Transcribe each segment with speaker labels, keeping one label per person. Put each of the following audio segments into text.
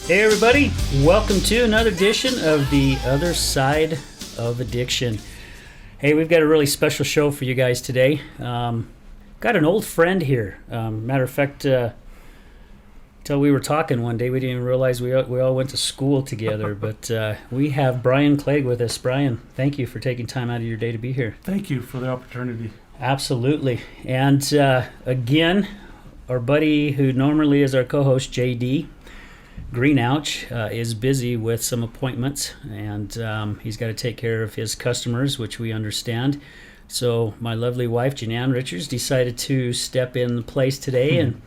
Speaker 1: Hey everybody, welcome to another edition of The Other Side of Addiction. Hey, we've got a really special show for you guys today. Got an old friend here. Matter of fact, till we were talking one day, we didn't even realize we all went to school together. But we have Brian Clegg with us. Brian, thank you for taking time out of your day to be here.
Speaker 2: Thank you for the opportunity.
Speaker 1: Absolutely. And again, our buddy who normally is our co-host, JD Greenouch, is busy with some appointments, and he's got to take care of his customers, which we understand. So my lovely wife, Janann Richards, decided to step in the place today, and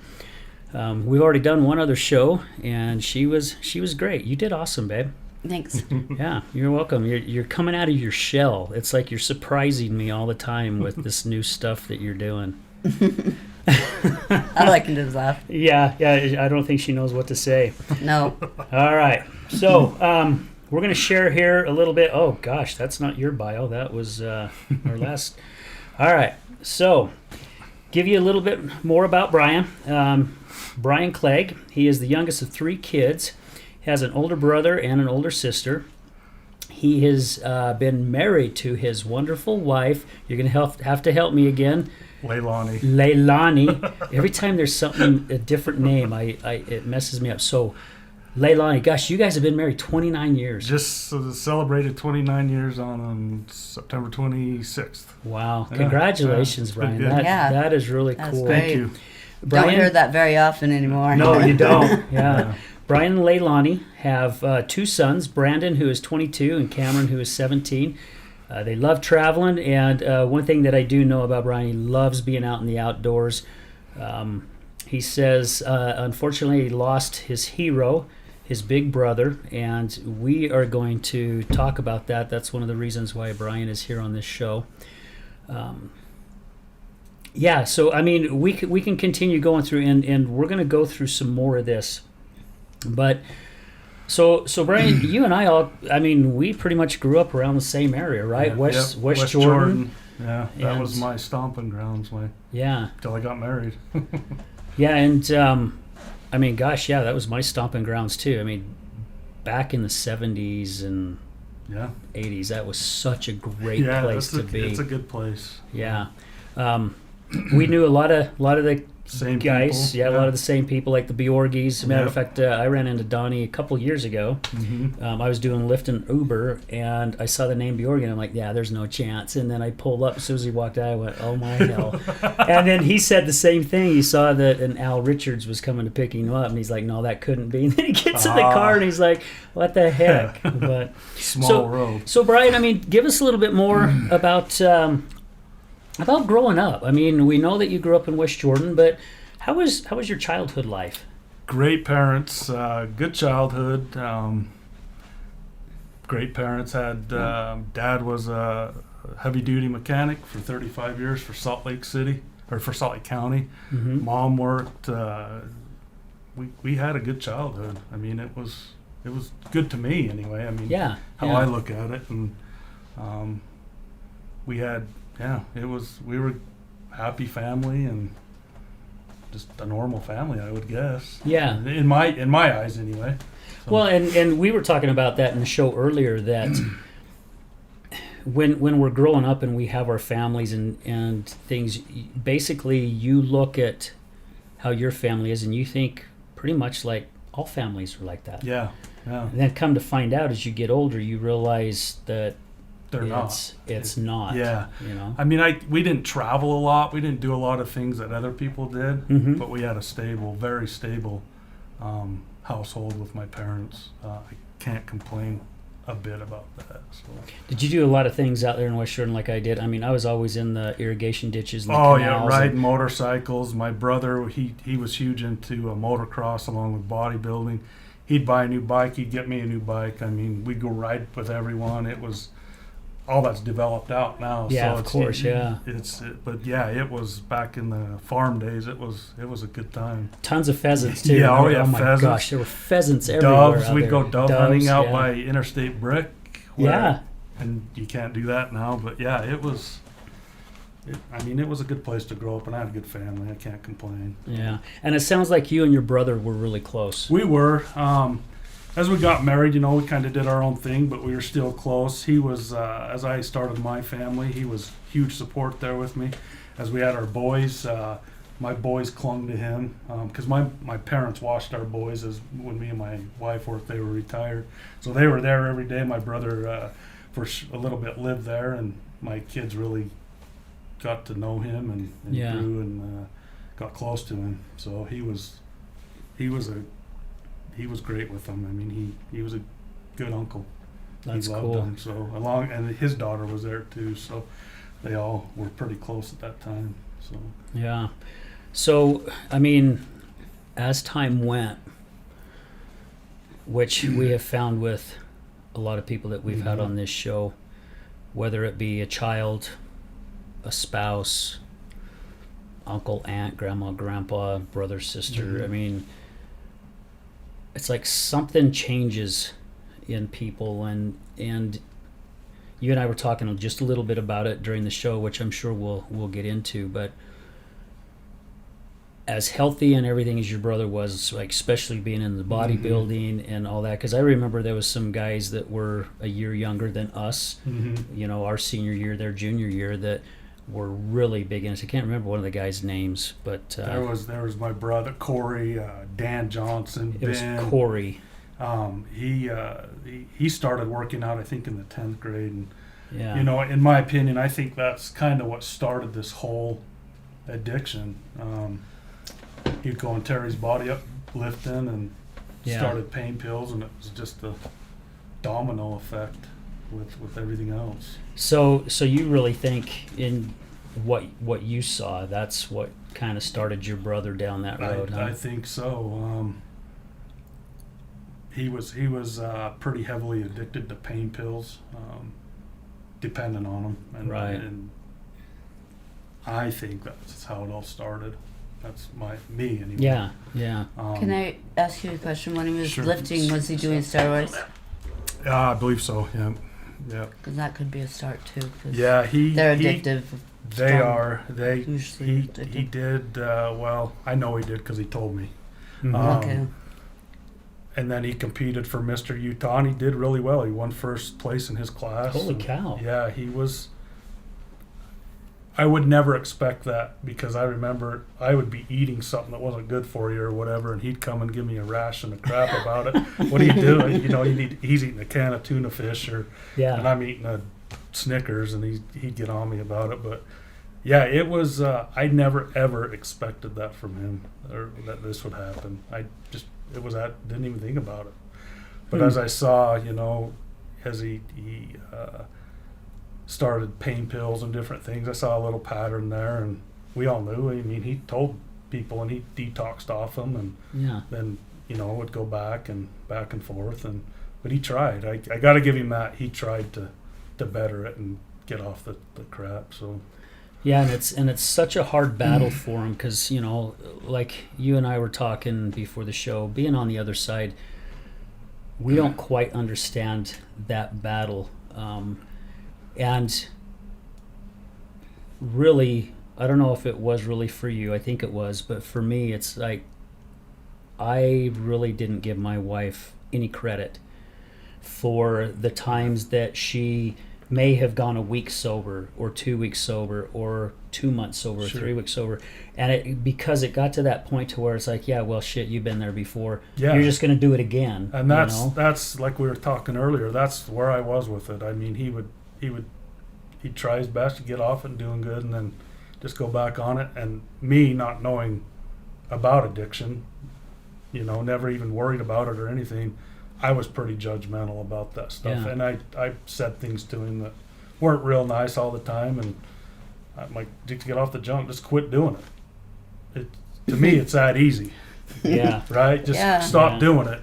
Speaker 1: we've already done one other show, and she was great. You did awesome, babe.
Speaker 3: Thanks.
Speaker 1: Yeah, you're welcome. You're coming out of your shell. It's like you're surprising me all the time with this new stuff that you're doing.
Speaker 3: I like him to laugh.
Speaker 1: Yeah, I don't think she knows what to say.
Speaker 3: No.
Speaker 1: All right, so we're going to share here a little bit. Oh, gosh, that's not your bio. That was our last. All right, so give you a little bit more about Brian. Brian Clegg, he is the youngest of 3 kids, has an older brother and an older sister. He has been married to his wonderful wife. You're going to have to help me again. Leilani. Every time there's something, a different name, it messes me up. So, Leilani, gosh, you guys have been married 29 years.
Speaker 2: Just celebrated 29 years on September 26th.
Speaker 1: Wow. Congratulations, Brian. That is really cool.
Speaker 3: Great.
Speaker 2: Thank you.
Speaker 1: Brian,
Speaker 3: Don't hear that very often anymore.
Speaker 1: No, you don't. Yeah. Brian and Leilani have 2 sons, Brandon, who is 22, and Cameron, who is 17. They love traveling, and one thing that I do know about Brian, he loves being out in the outdoors. He says, unfortunately, he lost his hero, his big brother, and we are going to talk about that. That's one of the reasons why Brian is here on this show. So, I mean, we can continue going through, and we're going to go through some more of this. But... So Brian, you and I we pretty much grew up around the same area, right?
Speaker 2: Yeah,
Speaker 1: West Jordan.
Speaker 2: Yeah, that was my stomping grounds till I got married.
Speaker 1: Yeah, and that was my stomping grounds too. I mean, back in the 70s and 80s, that was such a great place to be.
Speaker 2: It's a good place.
Speaker 1: Yeah. We knew a lot of the
Speaker 2: same
Speaker 1: guys,
Speaker 2: people.
Speaker 1: A lot of the same people, like the Bjorgis. Matter of fact, I ran into Donnie a couple years ago.
Speaker 2: Mm-hmm.
Speaker 1: I was doing Lyft and Uber, and I saw the name Bjorgi, and I'm like, yeah, there's no chance. And then I pulled up. As soon as he walked out, I went, oh, my hell. And then he said the same thing. He saw that an Al Richards was coming to pick him up, and he's like, no, that couldn't be. And then he gets in the car, and he's like, what the heck? But
Speaker 2: Small world.
Speaker 1: So, Brian, give us a little bit more about growing up. I mean, we know that you grew up in West Jordan, but how was your childhood life?
Speaker 2: Great parents, good childhood. Great parents. Had Dad was a heavy-duty mechanic for 35 years for Salt Lake County.
Speaker 1: Mm-hmm.
Speaker 2: Mom worked. We had a good childhood. I mean, it was good to me anyway. I mean, I look at it, and we were a happy family and just a normal family, I would guess.
Speaker 1: Yeah.
Speaker 2: In my eyes, anyway. So.
Speaker 1: Well, and we were talking about that in the show earlier, that when we're growing up and we have our families and things, basically you look at how your family is and you think pretty much like all families are like that.
Speaker 2: Yeah.
Speaker 1: And then come to find out as you get older, you realize that
Speaker 2: they're not.
Speaker 1: It's not.
Speaker 2: Yeah.
Speaker 1: You know.
Speaker 2: I mean, we didn't travel a lot. We didn't do a lot of things that other people did.
Speaker 1: Mm-hmm.
Speaker 2: But we had a very stable household with my parents. I can't complain a bit about that. So.
Speaker 1: Did you do a lot of things out there in West Jordan like I did? I mean, I was always in the irrigation ditches and the canals.
Speaker 2: Riding motorcycles. My brother, he was huge into motocross along with bodybuilding. He'd buy a new bike. He'd get me a new bike. I mean, we'd go ride with everyone. It was... all that's developed out now.
Speaker 1: Yeah,
Speaker 2: so
Speaker 1: of course, yeah.
Speaker 2: It was back in the farm days. It was a good time.
Speaker 1: Tons of pheasants too.
Speaker 2: Yeah,
Speaker 1: oh my
Speaker 2: pheasants.
Speaker 1: gosh, there were pheasants everywhere.
Speaker 2: Doves, we'd go dove hunting out by Interstate Brick. And you can't do that now, but yeah, it was a good place to grow up, and I had a good family. I can't complain.
Speaker 1: Yeah, and it sounds like you and your brother were really close.
Speaker 2: We were. as we got married, you know, we kind of did our own thing, but we were still close. He was, as I started my family, he was huge support there with me. As we had our boys, my boys clung to him because my parents watched our boys as when me and my wife worked. They were retired, so they were there every day. My brother, for a little bit, lived there, and my kids really got to know him and grew and got close to him. So he was great with them. I mean, he was a good uncle.
Speaker 1: That's
Speaker 2: he loved
Speaker 1: cool.
Speaker 2: them. So and his daughter was there too. So they all were pretty close at that time. So
Speaker 1: Yeah. So, I mean, as time went, which we have found with a lot of people that we've had on this show, whether it be a child, a spouse, uncle, aunt, grandma, grandpa, brother, sister, I mean, it's like something changes in people, and you and I were talking just a little bit about it during the show, which I'm sure we'll get into, but as healthy and everything as your brother was, like especially being in the bodybuilding and all that, because I remember there was some guys that were a year younger than us, you know, our senior year, their junior year, that were really big in it. I can't remember one of the guys' names, but
Speaker 2: there was my brother Corey, Dan Johnson,
Speaker 1: it was
Speaker 2: Ben.
Speaker 1: Corey.
Speaker 2: He started working out, I think, in the 10th grade, and
Speaker 1: Yeah.
Speaker 2: you know, in my opinion, I think that's kind of what started this whole addiction. He'd go and tear his body up lifting and started pain pills, and it was just a domino effect with everything else.
Speaker 1: So you really think in what you saw, that's what kind of started your brother down that road, huh?
Speaker 2: I think so. He was pretty heavily addicted to pain pills, dependent on them, and I think that's how it all started. That's me anyway.
Speaker 1: Yeah.
Speaker 3: Can I ask you a question? When he was
Speaker 2: Sure.
Speaker 3: lifting, was he doing steroids?
Speaker 2: I believe so. Yeah.
Speaker 3: Because that could be a start too. 'Cause
Speaker 2: Yeah.
Speaker 3: they're addictive.
Speaker 2: They are. They.
Speaker 3: Usually
Speaker 2: He
Speaker 3: addictive.
Speaker 2: did. Well, I know he did because he told me.
Speaker 3: Okay.
Speaker 2: And then he competed for Mr. Utah, and he did really well. He won first place in his class.
Speaker 1: Holy
Speaker 2: and
Speaker 1: cow.
Speaker 2: Yeah, he was. I would never expect that, because I remember I would be eating something that wasn't good for you or whatever, and he'd come and give me a ration of crap about it. What are you doing? You know, he's eating a can of tuna fish, and I'm eating a Snickers, and he'd get on me about it. But yeah, it was. I never ever expected that from him, or that this would happen. Didn't even think about it. But as I saw, you know, as he started pain pills and different things, I saw a little pattern there, and we all knew. I mean, he told people, and he detoxed off them, and then, you know, would go back and forth, but he tried. I got to give him that. He tried to better it and get off the crap. So
Speaker 1: Yeah, and it's such a hard battle for him, because, you know, like you and I were talking before the show, being on the other side, we don't quite understand that battle. And really, I don't know if it was really for you. I think it was, but for me, it's like I really didn't give my wife any credit for the times that she may have gone a week sober, or 2 weeks sober, or 2 months sober, or 3 weeks sober, and because it got to that point to where it's like, yeah, well, shit, you've been there before.
Speaker 2: Yeah.
Speaker 1: You're just going to do it again.
Speaker 2: And that's like we were talking earlier. That's where I was with it. I mean, he'd try his best to get off it and doing good, and then just go back on it. And me not knowing about addiction, you know, never even worried about it or anything, I was pretty judgmental about that stuff.
Speaker 1: Yeah.
Speaker 2: And I said things to him that weren't real nice all the time, and I'm like, just get off the junk, just quit doing it. To me, it's that easy.
Speaker 1: Yeah.
Speaker 2: Right? Just stop doing it.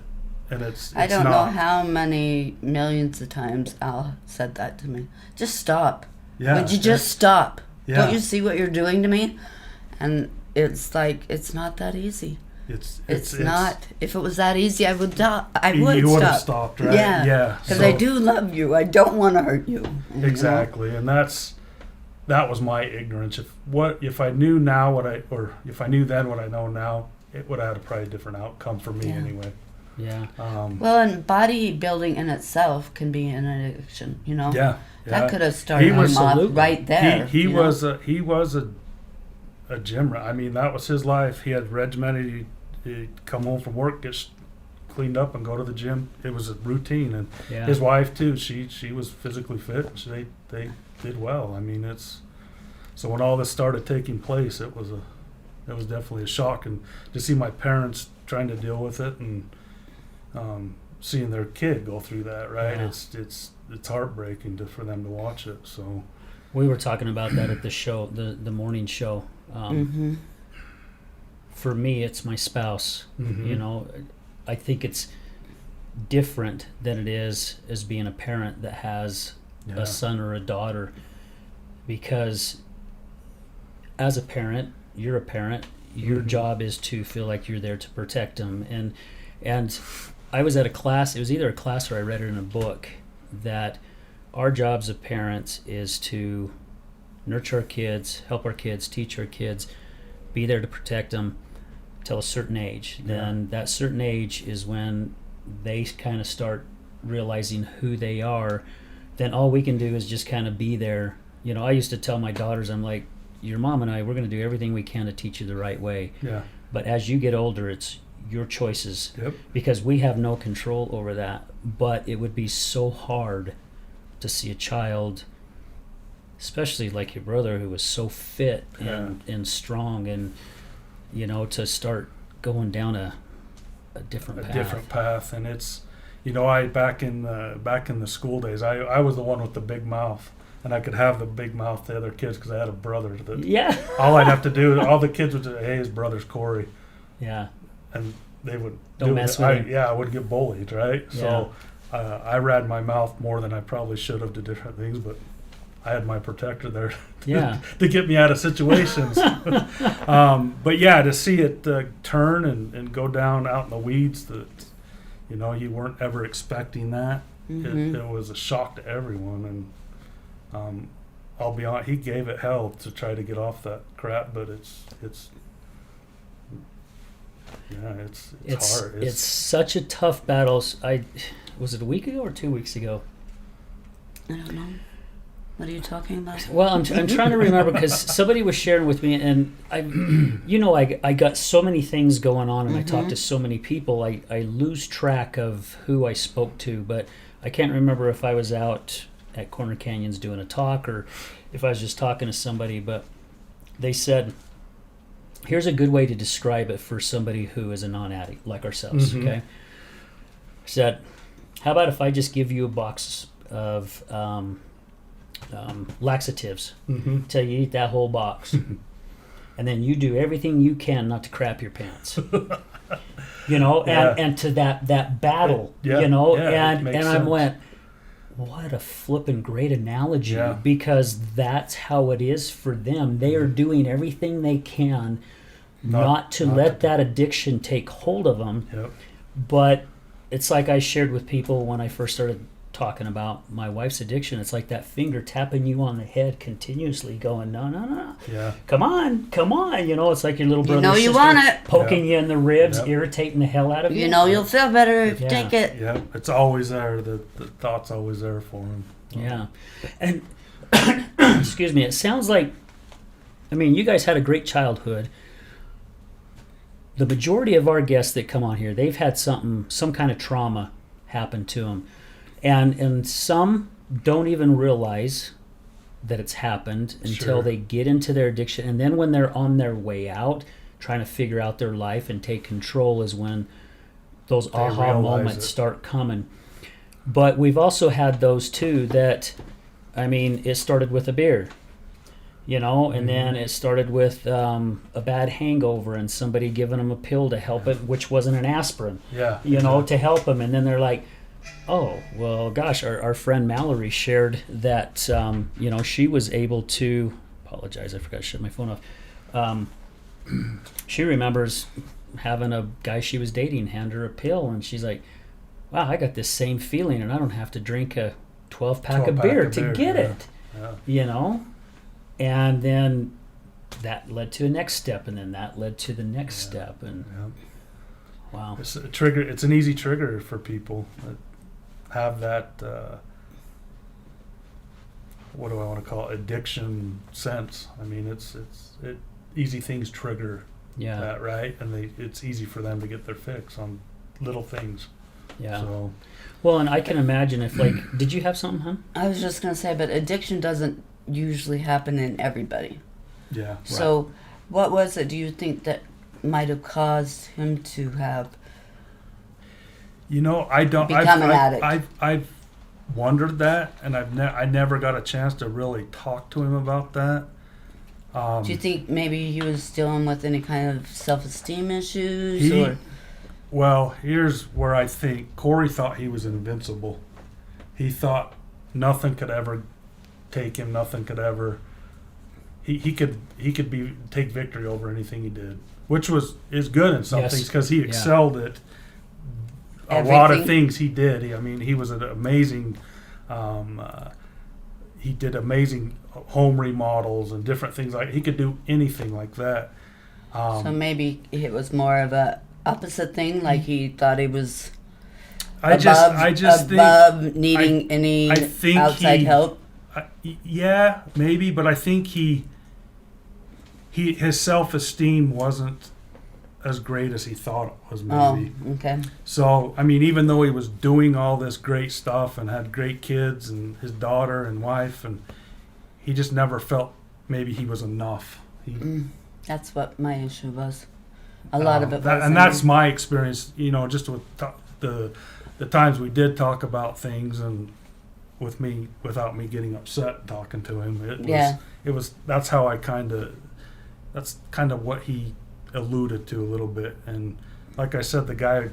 Speaker 2: And it's
Speaker 3: I don't
Speaker 2: not.
Speaker 3: know how many millions of times Al said that to me. Just stop.
Speaker 2: Yeah.
Speaker 3: Would you just stop?
Speaker 2: Yeah.
Speaker 3: Don't you see what you're doing to me? And it's like, it's not that easy. It's not. If it was that easy, I would stop.
Speaker 2: You would have stopped, right?
Speaker 3: Yeah. Because I do love you. I don't want to hurt you.
Speaker 2: Exactly. And that was my ignorance. If I knew now if I knew then what I know now, it would have had probably a different outcome for me anyway.
Speaker 1: Yeah.
Speaker 3: Well, and bodybuilding in itself can be an addiction, you know.
Speaker 2: Yeah.
Speaker 3: That could have started
Speaker 2: He was-
Speaker 3: him off
Speaker 1: Absolutely.
Speaker 3: right there.
Speaker 2: He
Speaker 3: you know?
Speaker 2: was a gym rat. I mean, that was his life. He had regimented. He'd come home from work, get cleaned up, and go to the gym. It was a routine. And
Speaker 1: Yeah.
Speaker 2: his wife too. She was physically fit. They did well. I mean, so when all this started taking place, it was definitely a shock, and to see my parents trying to deal with it and seeing their kid go through that, right?
Speaker 1: Yeah.
Speaker 2: It's heartbreaking for them to watch it. So
Speaker 1: We were talking about that at the show, the morning show. For me, it's my spouse.
Speaker 2: Mhm.
Speaker 1: You know, I think it's different than it is as being a parent that has
Speaker 2: yeah,
Speaker 1: a son or a daughter, because as a parent, you're a parent. Your
Speaker 2: Mhm.
Speaker 1: job is to feel like you're there to protect them. And I was at a class. It was either a class or I read it in a book that our jobs of parents is to nurture our kids, help our kids, teach our kids, be there to protect them till a certain age.
Speaker 2: Yeah.
Speaker 1: Then that certain age is when they kind of start realizing who they are. Then all we can do is just kind of be there. You know, I used to tell my daughters, I'm like, your mom and I, we're going to do everything we can to teach you the right way.
Speaker 2: yeah,
Speaker 1: But as you get older, it's your choices,
Speaker 2: yep,
Speaker 1: because we have no control over that. But it would be so hard to see a child, especially like your brother, who was so fit and strong, and you know, to start going down a different path.
Speaker 2: And it's, you know, I back in the school days, I was the one with the big mouth, and I could have the big mouth to other kids because I had a brother that
Speaker 1: Yeah.
Speaker 2: all I'd have to do, all the kids would say, hey, his brother's Corey,
Speaker 1: Yeah.
Speaker 2: and they would
Speaker 1: Don't
Speaker 2: do
Speaker 1: mess
Speaker 2: it.
Speaker 1: with him.
Speaker 2: Yeah, I would get bullied, right? So I ran my mouth more than I probably should have to different things, but I had my protector there
Speaker 1: Yeah.
Speaker 2: to get me out of situations. But yeah, to see it turn and go down out in the weeds, that, you know, you weren't ever expecting that. It was a shock to everyone, and I'll be honest, he gave it hell to try to get off that crap, but it's hard.
Speaker 1: It's such a tough battle. Was it a week ago or 2 weeks ago?
Speaker 3: I don't know. What are you talking about?
Speaker 1: Well, I'm trying to remember, because somebody was sharing with me, and I got so many things going on, and I talked to so many people, I lose track of who I spoke to, but I can't remember if I was out at Corner Canyons doing a talk or if I was just talking to somebody, but they said, here's a good way to describe it for somebody who is a non-addict like ourselves, okay? Said, how about if I just give you a box of laxatives, till you eat that whole box, and then you do everything you can not to crap your pants, you know, and to that battle, you know, and I went, what a flippin' great analogy, because that's how it is for them. They are doing everything they can not to let that addiction take hold of them.
Speaker 2: Yep.
Speaker 1: But it's like I shared with people when I first started talking about my wife's addiction. It's like that finger tapping you on the head continuously, going, no, come on, you know. It's like your little brother,
Speaker 3: You know you
Speaker 1: sister
Speaker 3: want it.
Speaker 1: poking you in the ribs, irritating the hell out of you.
Speaker 3: You know you'll feel better if you take it.
Speaker 2: Yeah, it's always there. The thought's always there for him.
Speaker 1: Yeah. And excuse me, it sounds like, I mean, you guys had a great childhood. The majority of our guests that come on here, they've had some kind of trauma happen to them. And some don't even realize that it's happened until they get into their addiction. And then when they're on their way out, trying to figure out their life and take control, is when those aha moments start coming. But we've also had those too that, I mean, it started with a beer, you know, and then it started with a bad hangover and somebody giving them a pill to help it, which wasn't an aspirin, you know, to help them. And then they're like, oh, well, gosh, our friend Mallory shared that, you know, she was able to, apologize, I forgot to shut my phone off. She remembers having a guy she was dating hand her a pill, and she's like, wow, I got this same feeling, and I don't have to drink a 12-pack of beer to get it, you know? And then that led to a next step, and then that led to the next step. And Wow.
Speaker 2: It's a trigger. It's an easy trigger for people that have that. What do I want to call it? Addiction sense. I mean, easy things trigger that, right? And it's easy for them to get their fix on little things.
Speaker 1: Yeah.
Speaker 2: So,
Speaker 1: well, and I can imagine if, like, did you have something, hon?
Speaker 3: I was just gonna say, but addiction doesn't usually happen in everybody.
Speaker 2: yeah. Right.
Speaker 3: So, what was it? Do you think that might have caused him to have?
Speaker 2: I don't.
Speaker 3: Become an addict.
Speaker 2: I've wondered that, and I never got a chance to really talk to him about that.
Speaker 3: Do you think maybe he was dealing with any kind of self-esteem issues?
Speaker 2: Well, here's where I think Corey thought he was invincible. He thought nothing could ever take him. Nothing could ever. He could take victory over anything he did, which is good in some things because he excelled at a lot of things he did. He was an amazing. He did amazing home remodels and different things he could do anything like that.
Speaker 3: So maybe it was more of a opposite thing, like he thought he was above needing any outside help.
Speaker 2: Yeah, maybe, but I think his self-esteem wasn't as great as he thought it was, maybe.
Speaker 3: Oh, okay.
Speaker 2: So, even though he was doing all this great stuff and had great kids and his daughter and wife, and he just never felt maybe he was enough.
Speaker 3: That's what my issue was. A lot of it was.
Speaker 2: And that's my experience, just with the times we did talk about things and without me getting upset talking to him. That's how that's kind of what he alluded to a little bit. And like I said, the guy,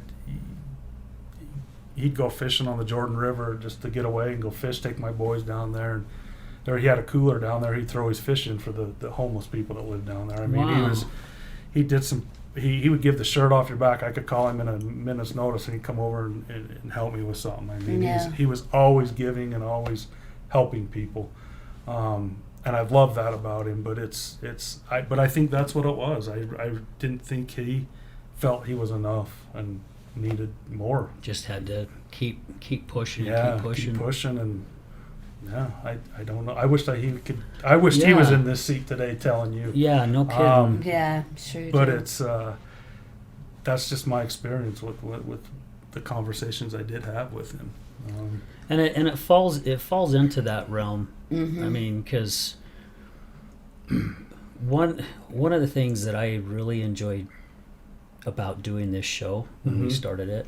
Speaker 2: he'd go fishing on the Jordan River just to get away and go fish, take my boys down there. And there he had a cooler down there. He'd throw his fish in for the homeless people that lived down there. He would give the shirt off your back. I could call him in a minute's notice and he'd come over and help me with something. He was always giving and always helping people. And I love that about him, but but I think that's what it was. I didn't think he felt he was enough and needed more.
Speaker 1: Just had to keep pushing,
Speaker 2: keep pushing, and I don't know. I wish that he could. I wished he was in this seat today, telling you.
Speaker 1: Yeah, no kidding.
Speaker 3: Yeah, sure.
Speaker 2: But it's that's just my experience with the conversations I did have with him.
Speaker 1: And it falls into that realm.
Speaker 3: Mm-hmm.
Speaker 1: Because one of the things that I really enjoyed about doing this show when we started it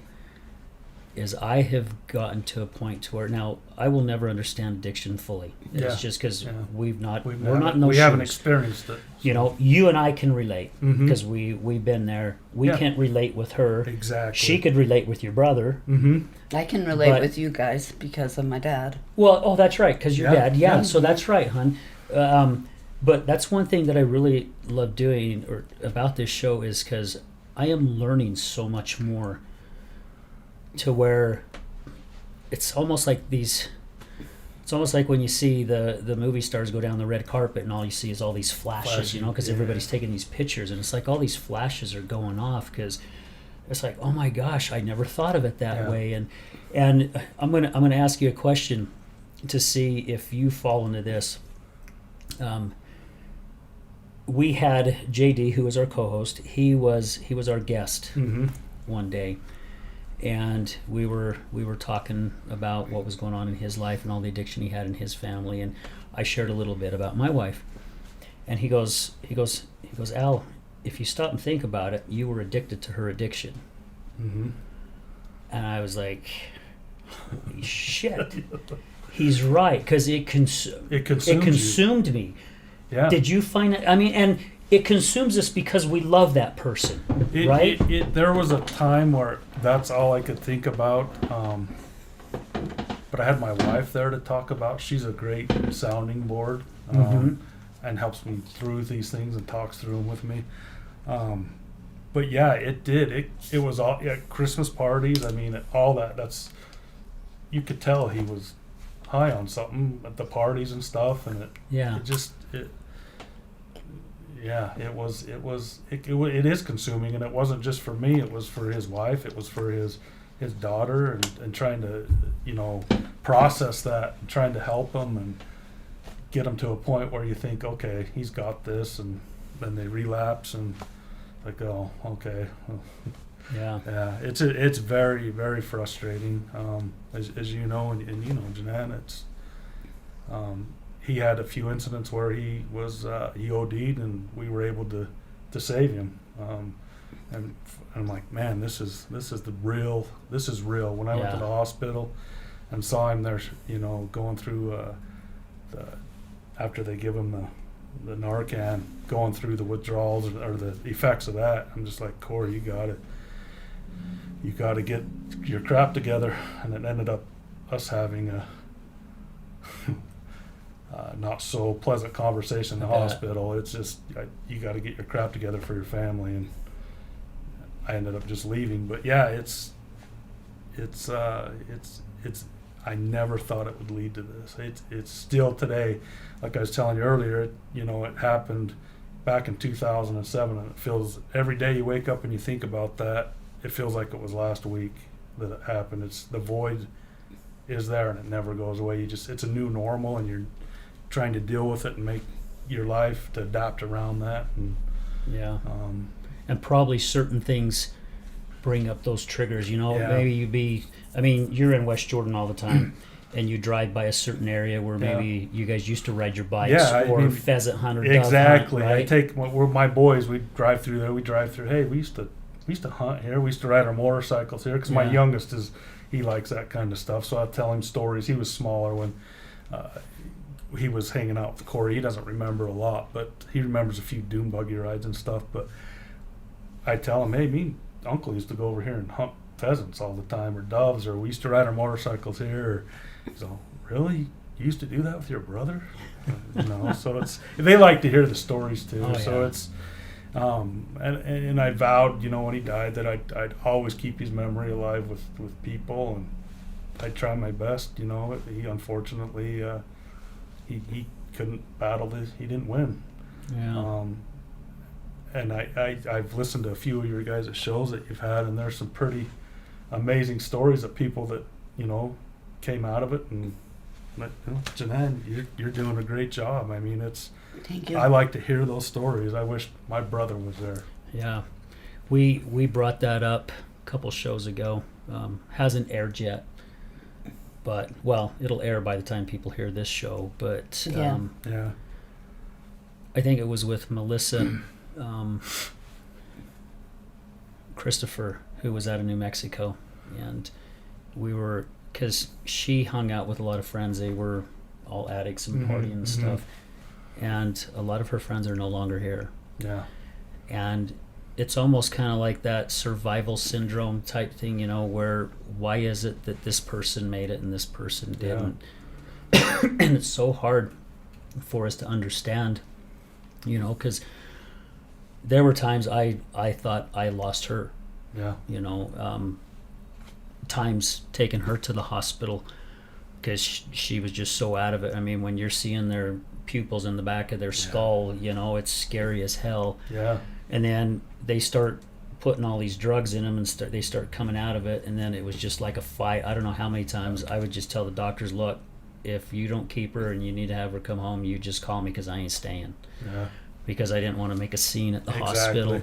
Speaker 1: is I have gotten to a point to where now I will never understand addiction fully. It's just because we're not in those
Speaker 2: we
Speaker 1: shoes.
Speaker 2: haven't experienced it.
Speaker 1: So. You and I can relate because we've been there. We can't relate with her.
Speaker 2: Exactly.
Speaker 1: She could relate with your brother.
Speaker 3: I can relate with you guys because of my dad.
Speaker 1: Well, that's right, because your dad. Yeah, so that's right, hon. But that's one thing that I really love doing about this show is because I am learning so much more to where it's almost like when you see the movie stars go down the red carpet and all you see is all these flashes, because everybody's taking these pictures and it's like all these flashes are going off because it's like, oh my gosh, I never thought of it that way. And I'm gonna ask you a question to see if you fall into this. We had JD, who was our co-host. He was our guest one day. And we were talking about what was going on in his life and all the addiction he had in his family, and I shared a little bit about my wife. And he goes, Al, if you stop and think about it, you were addicted to her addiction. And I was like, holy shit, he's right, because it consumed me. Yeah. Did you find it? And it consumes us because we love that person, right?
Speaker 2: There was a time where that's all I could think about. But I had my wife there to talk about. She's a great sounding board and helps me through these things and talks through them with me. But yeah, it did. It was all Christmas parties. All that. That's, you could tell he was high on something at the parties and stuff, and yeah, it is consuming, and it wasn't just for me. It was for his wife. It was for his daughter, and trying to, process that, and trying to help him and get him to a point where you think, okay, he's got this, and then they relapse, and like, oh, okay, well, yeah. It's very, very frustrating. As you know, and you know, Janan, it's he had a few incidents where he OD'd, and we were able to save him. And I'm like, man, this is real. When I went to the hospital and saw him there, going through after they give him the Narcan, going through the withdrawals or the effects of that, I'm just like, Corey, you got to get your crap together. And it ended up us having a not so pleasant conversation in the hospital. It's just, you got to get your crap together for your family, and I ended up just leaving. But yeah, it's I never thought it would lead to this. It's still today, like I was telling you earlier, it happened back in 2007, and it feels, every day you wake up and you think about that, it feels like it was last week that it happened. It's, the void is there, and it never goes away. It's a new normal, and you're trying to deal with it and make your life to adapt around that. And
Speaker 1: and probably certain things bring up those triggers. Maybe you're in West Jordan all the time, and you drive by a certain area where maybe you guys used to ride your bikes, pheasant hunt or
Speaker 2: exactly.
Speaker 1: dove hunt, right?
Speaker 2: I take my boys. We drive through there. Hey, we used to hunt here. We used to ride our motorcycles here, because my youngest he likes that kind of stuff. So I tell him stories. He was smaller when he was hanging out with Corey. He doesn't remember a lot, but he remembers a few dune buggy rides and stuff. But I tell him, hey, me and Uncle used to go over here and hunt pheasants all the time, or doves, or we used to ride our motorcycles here. So, really? You used to do that with your brother? So they like to hear the stories too. It's and I vowed, when he died, that I'd always keep his memory alive with people, and I'd try my best. He unfortunately he couldn't battle this. He didn't win.
Speaker 1: Yeah.
Speaker 2: And I've listened to a few of your guys' shows that you've had, and there's some pretty amazing stories of people that came out of it. And Janan, you're doing a great job. I mean,
Speaker 3: Thank you.
Speaker 2: I like to hear those stories. I wish my brother was there.
Speaker 1: Yeah, we brought that up a couple shows ago. Hasn't aired yet, but it'll air by the time people hear this show. But I think it was with Melissa. Christopher, who was out of New Mexico, and because she hung out with a lot of friends. They were all addicts and partying and stuff, and a lot of her friends are no longer here. And it's almost kind of like that survival syndrome type thing, where why is it that this person made it and this person didn't? And it's so hard for us to understand, because there were times I thought I lost her. Times taking her to the hospital because she was just so out of it. I mean, when you're seeing their pupils in the back of their skull, it's scary as hell. And then they start putting all these drugs in them, and they start coming out of it, and then it was just like a fight. I don't know how many times I would just tell the doctors, look, if you don't keep her and you need to have her come home, you just call me, because I ain't staying. Because I didn't want to make a scene at the hospital.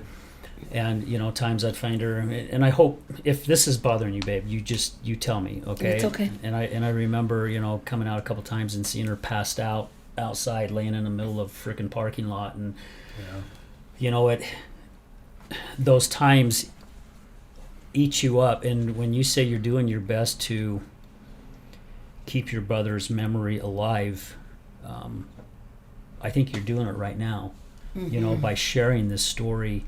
Speaker 1: And times I'd find her, and I hope, if this is bothering you, babe, you tell me, okay?
Speaker 3: It's okay.
Speaker 1: And I remember coming out a couple times and seeing her passed out outside, laying in the middle of a freaking parking lot, and those times eat you up. And when you say you're doing your best to keep your brother's memory alive, I think you're doing it right now. By sharing this story.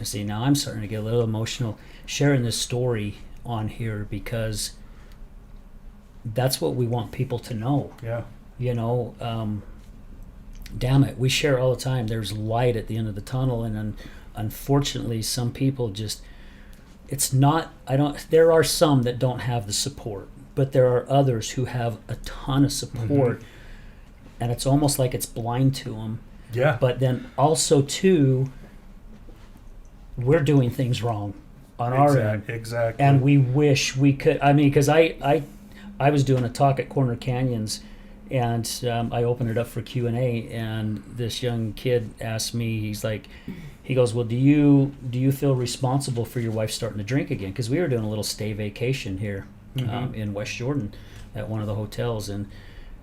Speaker 1: See, now I'm starting to get a little emotional sharing this story on here, because that's what we want people to know. Damn it, we share all the time, there's light at the end of the tunnel, and unfortunately some people just, there are some that don't have the support, but there are others who have a ton of support, and it's almost like it's blind to them.
Speaker 2: Yeah.
Speaker 1: But then also too, we're doing things wrong on our end.
Speaker 2: Exactly.
Speaker 1: And we wish we could. I mean, because I was doing a talk at Corner Canyons, and I opened it up for Q&A, and this young kid asked me, he goes, well, do you feel responsible for your wife starting to drink again? Because we were doing a little stay vacation here in West Jordan at one of the hotels, and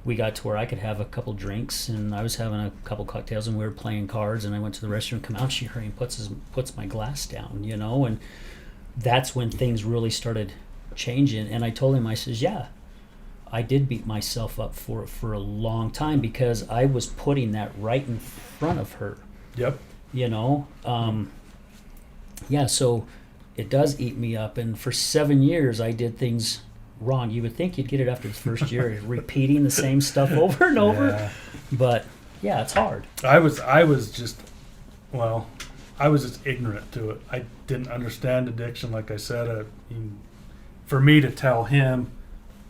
Speaker 1: we got to where I could have a couple drinks, and I was having a couple cocktails, and we were playing cards, and I went to the restroom, come out, she heard me, puts my glass down, and that's when things really started changing. And I told him, I says, yeah, I did beat myself up for it for a long time because I was putting that right in front of her.
Speaker 2: Yep.
Speaker 1: So it does eat me up. And for 7 years, I did things wrong. You would think you'd get it after the first year, repeating the same stuff over and over.
Speaker 2: Yeah.
Speaker 1: But yeah, it's hard.
Speaker 2: I was just ignorant to it. I didn't understand addiction. Like I said, for me to tell him,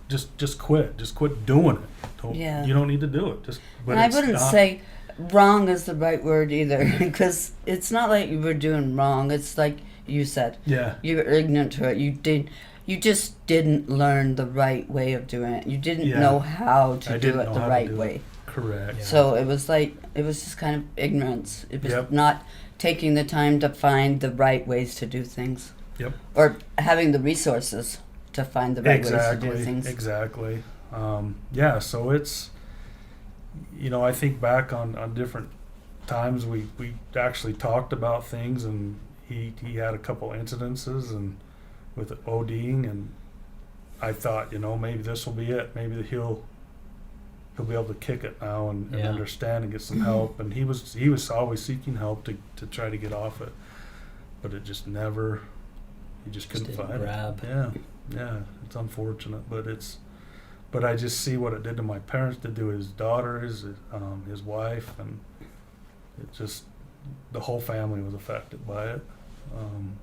Speaker 2: just quit doing it.
Speaker 3: Yeah.
Speaker 2: You don't need to do it.
Speaker 3: And I wouldn't say wrong is the right word either, because it's not like you were doing wrong. It's like you said.
Speaker 2: Yeah.
Speaker 3: You were ignorant to it. You just didn't learn the right way of doing it. You didn't know how to do it the right way.
Speaker 2: Correct.
Speaker 3: Yeah. So it was just kind of ignorance. It was not taking the time to find the right ways to do things.
Speaker 2: Yep.
Speaker 3: Or having the resources to find the right ways to do things.
Speaker 2: Exactly. So it's, I think back on different times we actually talked about things, and he had a couple incidences and with ODing, and I thought, maybe this will be it. Maybe he'll be able to kick it now and understand and get some help. And he was always seeking help to try to get off it, but it just never. He just couldn't find
Speaker 1: grab.
Speaker 2: it. Yeah, it's unfortunate, but I just see what it did to my parents, did to his daughter, his wife, and it just, the whole family was affected by it.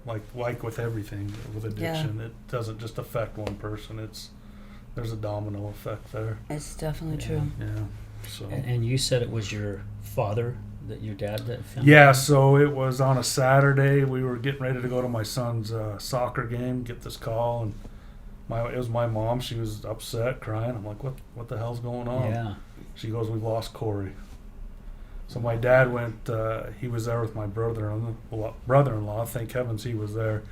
Speaker 2: Like with everything, with addiction, it doesn't just affect one person. There's a domino effect there.
Speaker 3: It's definitely true.
Speaker 2: Yeah. So.
Speaker 1: And you said it was your father, your dad that found
Speaker 2: Yeah, so it was on a Saturday. We were getting ready to go to my son's soccer game, get this call, and it was my mom. She was upset, crying. I'm like, what the hell's going on?
Speaker 1: Yeah.
Speaker 2: She goes, we've lost Corey. So my dad went, he was there with my brother-in-law. Thank heavens he was there.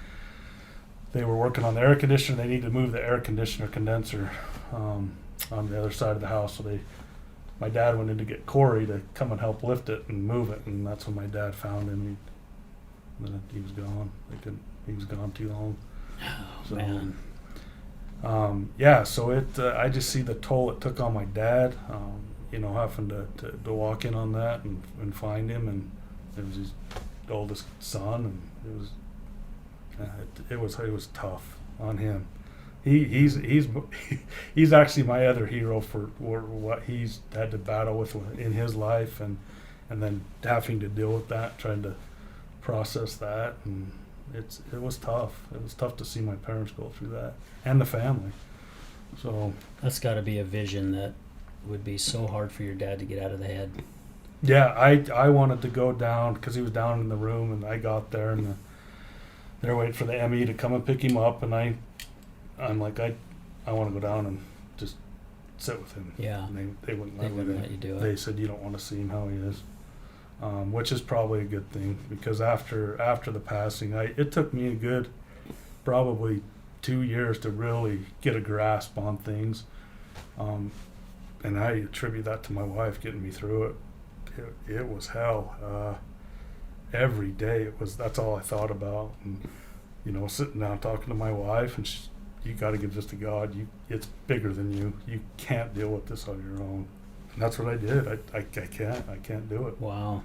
Speaker 2: They were working on the air conditioner. They needed to move the air conditioner condenser on the other side of the house. So my dad went in to get Corey to come and help lift it and move it, and that's when my dad found him. He was gone. He was gone too long.
Speaker 1: Oh,
Speaker 2: so,
Speaker 1: man.
Speaker 2: So I just see the toll it took on my dad. Having to walk in on that and find him, and it was his oldest son, and it was tough on him. He's actually my other hero for what he's had to battle with in his life, and then having to deal with that, trying to process that, and it was tough. It was tough to see my parents go through that, and the family. So
Speaker 1: that's got to be a vision that would be so hard for your dad to get out of the head.
Speaker 2: Yeah, I wanted to go down because he was down in the room, and I got there, and they're waiting for the ME to come and pick him up, and I'm like, I want to go down and just sit with him.
Speaker 1: Yeah.
Speaker 2: And they wouldn't
Speaker 1: let you do it.
Speaker 2: They said, you don't want to see him how he is, which is probably a good thing, because after the passing, it took me a good probably 2 years to really get a grasp on things. And I attribute that to my wife getting me through it. It was hell. Every day that's all I thought about. And, sitting down talking to my wife, and you got to give this to God. It's bigger than you. You can't deal with this on your own. And that's what I did. I can't do it.
Speaker 1: Wow.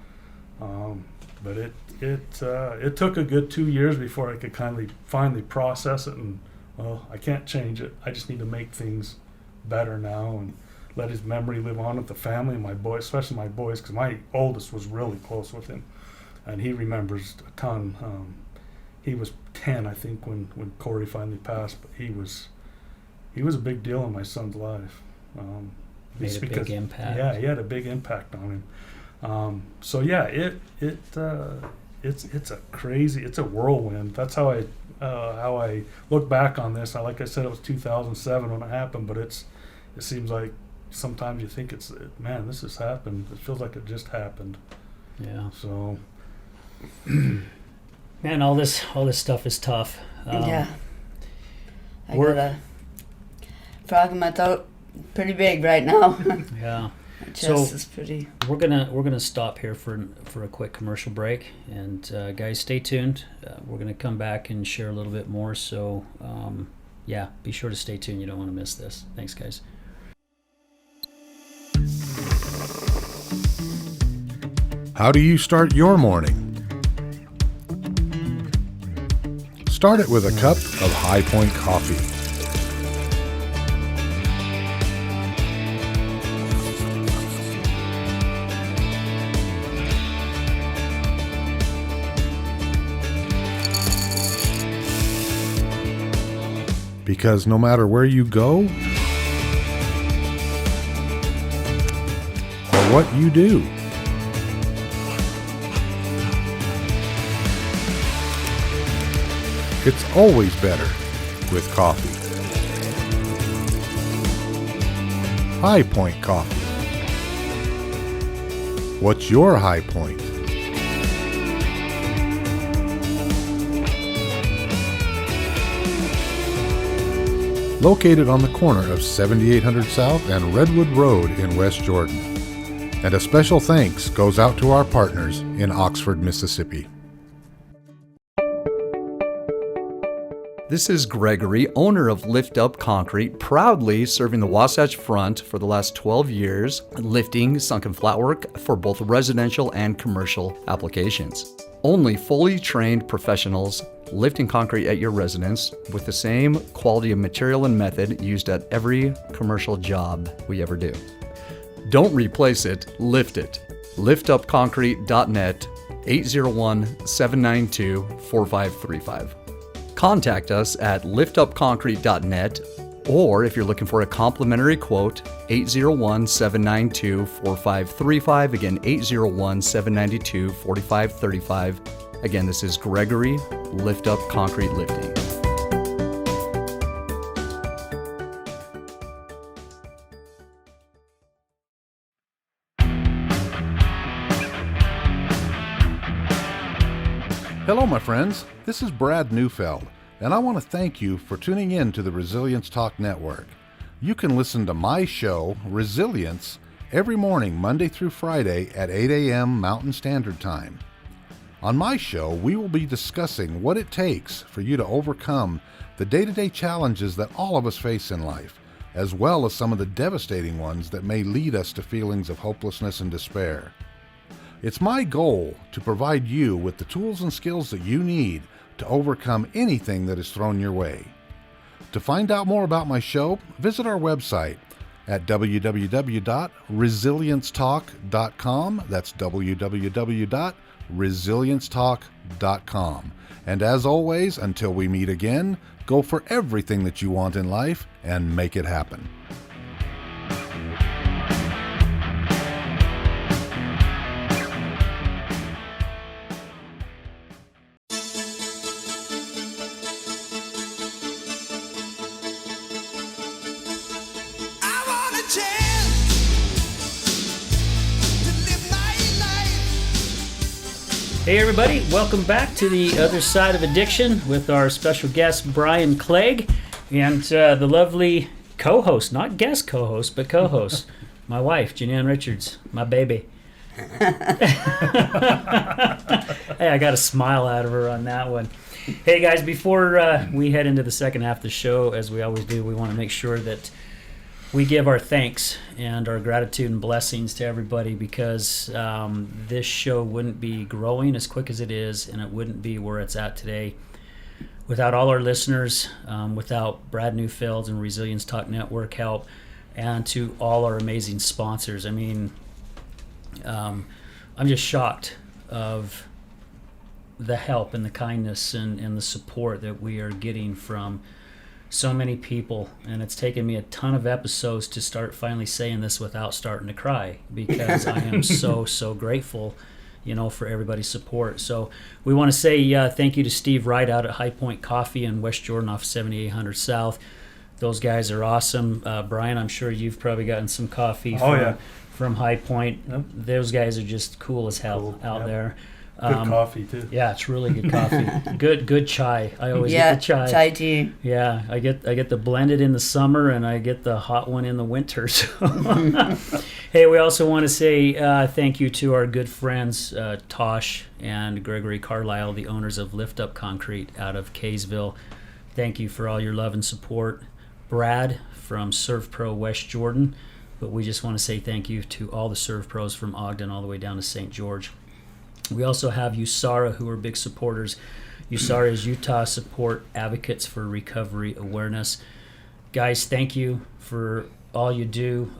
Speaker 2: But it took a good 2 years before I could finally process it, and I can't change it. I just need to make things better now and let his memory live on with the family and my boys, especially my boys, because my oldest was really close with him, and he remembers a ton. He was 10, I think, when Corey finally passed, but he was a big deal in my son's life.
Speaker 1: Made a big impact.
Speaker 2: Yeah, he had a big impact on him. So yeah, it's a crazy, it's a whirlwind. That's how I look back on this. Like I said, it was 2007 when it happened, but it seems like sometimes you think man, this has happened. It feels like it just happened.
Speaker 1: Yeah.
Speaker 2: So,
Speaker 1: man, all this stuff is tough.
Speaker 3: Yeah. I got a frog in my throat, pretty big right now.
Speaker 1: Yeah.
Speaker 3: My chest is pretty.
Speaker 1: We're gonna stop here for a quick commercial break, and guys, stay tuned. We're gonna come back and share a little bit more. So, yeah, be sure to stay tuned. You don't want to miss this. Thanks, guys.
Speaker 4: How do you start your morning? Start it with a cup of High Point coffee. Because no matter where you go or what you do, it's always better with coffee. High Point coffee. What's your high point? Located on the corner of 7800 South and Redwood Road in West Jordan. And a special thanks goes out to our partners in Oxford, Mississippi.
Speaker 5: This is Gregory, owner of Lift Up Concrete, proudly serving the Wasatch Front for the last 12 years, lifting sunken flatwork for both residential and commercial applications. Only fully trained professionals lifting concrete at your residence with the same quality of material and method used at every commercial job we ever do. Don't replace it, lift it. liftupconcrete.net, 801-792-4535. Contact us at liftupconcrete.net, or if you're looking for a complimentary quote, 801-792-4535. Again, 801-792-4535. Again, this is Gregory, Lift Up Concrete Lifting.
Speaker 4: Hello, my friends. This is Brad Neufeld, and I want to thank you for tuning in to the Resilience Talk Network. You can listen to my show, Resilience, every morning, Monday through Friday at 8 a.m. Mountain Standard Time. On my show, we will be discussing what it takes for you to overcome the day-to-day challenges that all of us face in life, as well as some of the devastating ones that may lead us to feelings of hopelessness and despair. It's my goal to provide you with the tools and skills that you need to overcome anything that is thrown your way. To find out more about my show, visit our website at www.resiliencetalk.com. That's www.resiliencetalk.com. And as always, until we meet again, go for everything that you want in life and make it happen.
Speaker 1: Hey everybody, welcome back to the other side of addiction with our special guest Brian Clegg and the lovely co-host, not guest co-host, but co-host, my wife, Janine Richards, my baby. Hey, I got a smile out of her on that one. Hey guys, before we head into the second half of the show, as we always do, we want to make sure that we give our thanks and our gratitude and blessings to everybody, because this show wouldn't be growing as quick as it is, and it wouldn't be where it's at today without all our listeners, without Brad Neufeld's and Resilience Talk Network help, and to all our amazing sponsors. I mean, I'm just shocked of the help and the kindness and the support that we are getting from so many people, and it's taken me a ton of episodes to start finally saying this without starting to cry, because I am so grateful, for everybody's support. So we want to say thank you to Steve Wright out at High Point Coffee in West Jordan off 7800 South. Those guys are awesome. Brian, I'm sure you've probably gotten some coffee from High Point.
Speaker 2: Yep.
Speaker 1: Those guys are just cool as hell out there.
Speaker 2: Good coffee too.
Speaker 1: Yeah, it's really good coffee. good chai. I always get the chai.
Speaker 3: Chai tea.
Speaker 1: Yeah, I get the blended in the summer, and I get the hot one in the winter. So. Hey, we also want to say thank you to our good friends Tosh and Gregory Carlisle, the owners of Lift Up Concrete out of Kaysville. Thank you for all your love and support. Brad from Surf Pro West Jordan, but we just want to say thank you to all the Surf Pros from Ogden all the way down to St. George. We also have USARA, who are big supporters. USARA is Utah Support Advocates for Recovery Awareness. Guys, thank you for all you do.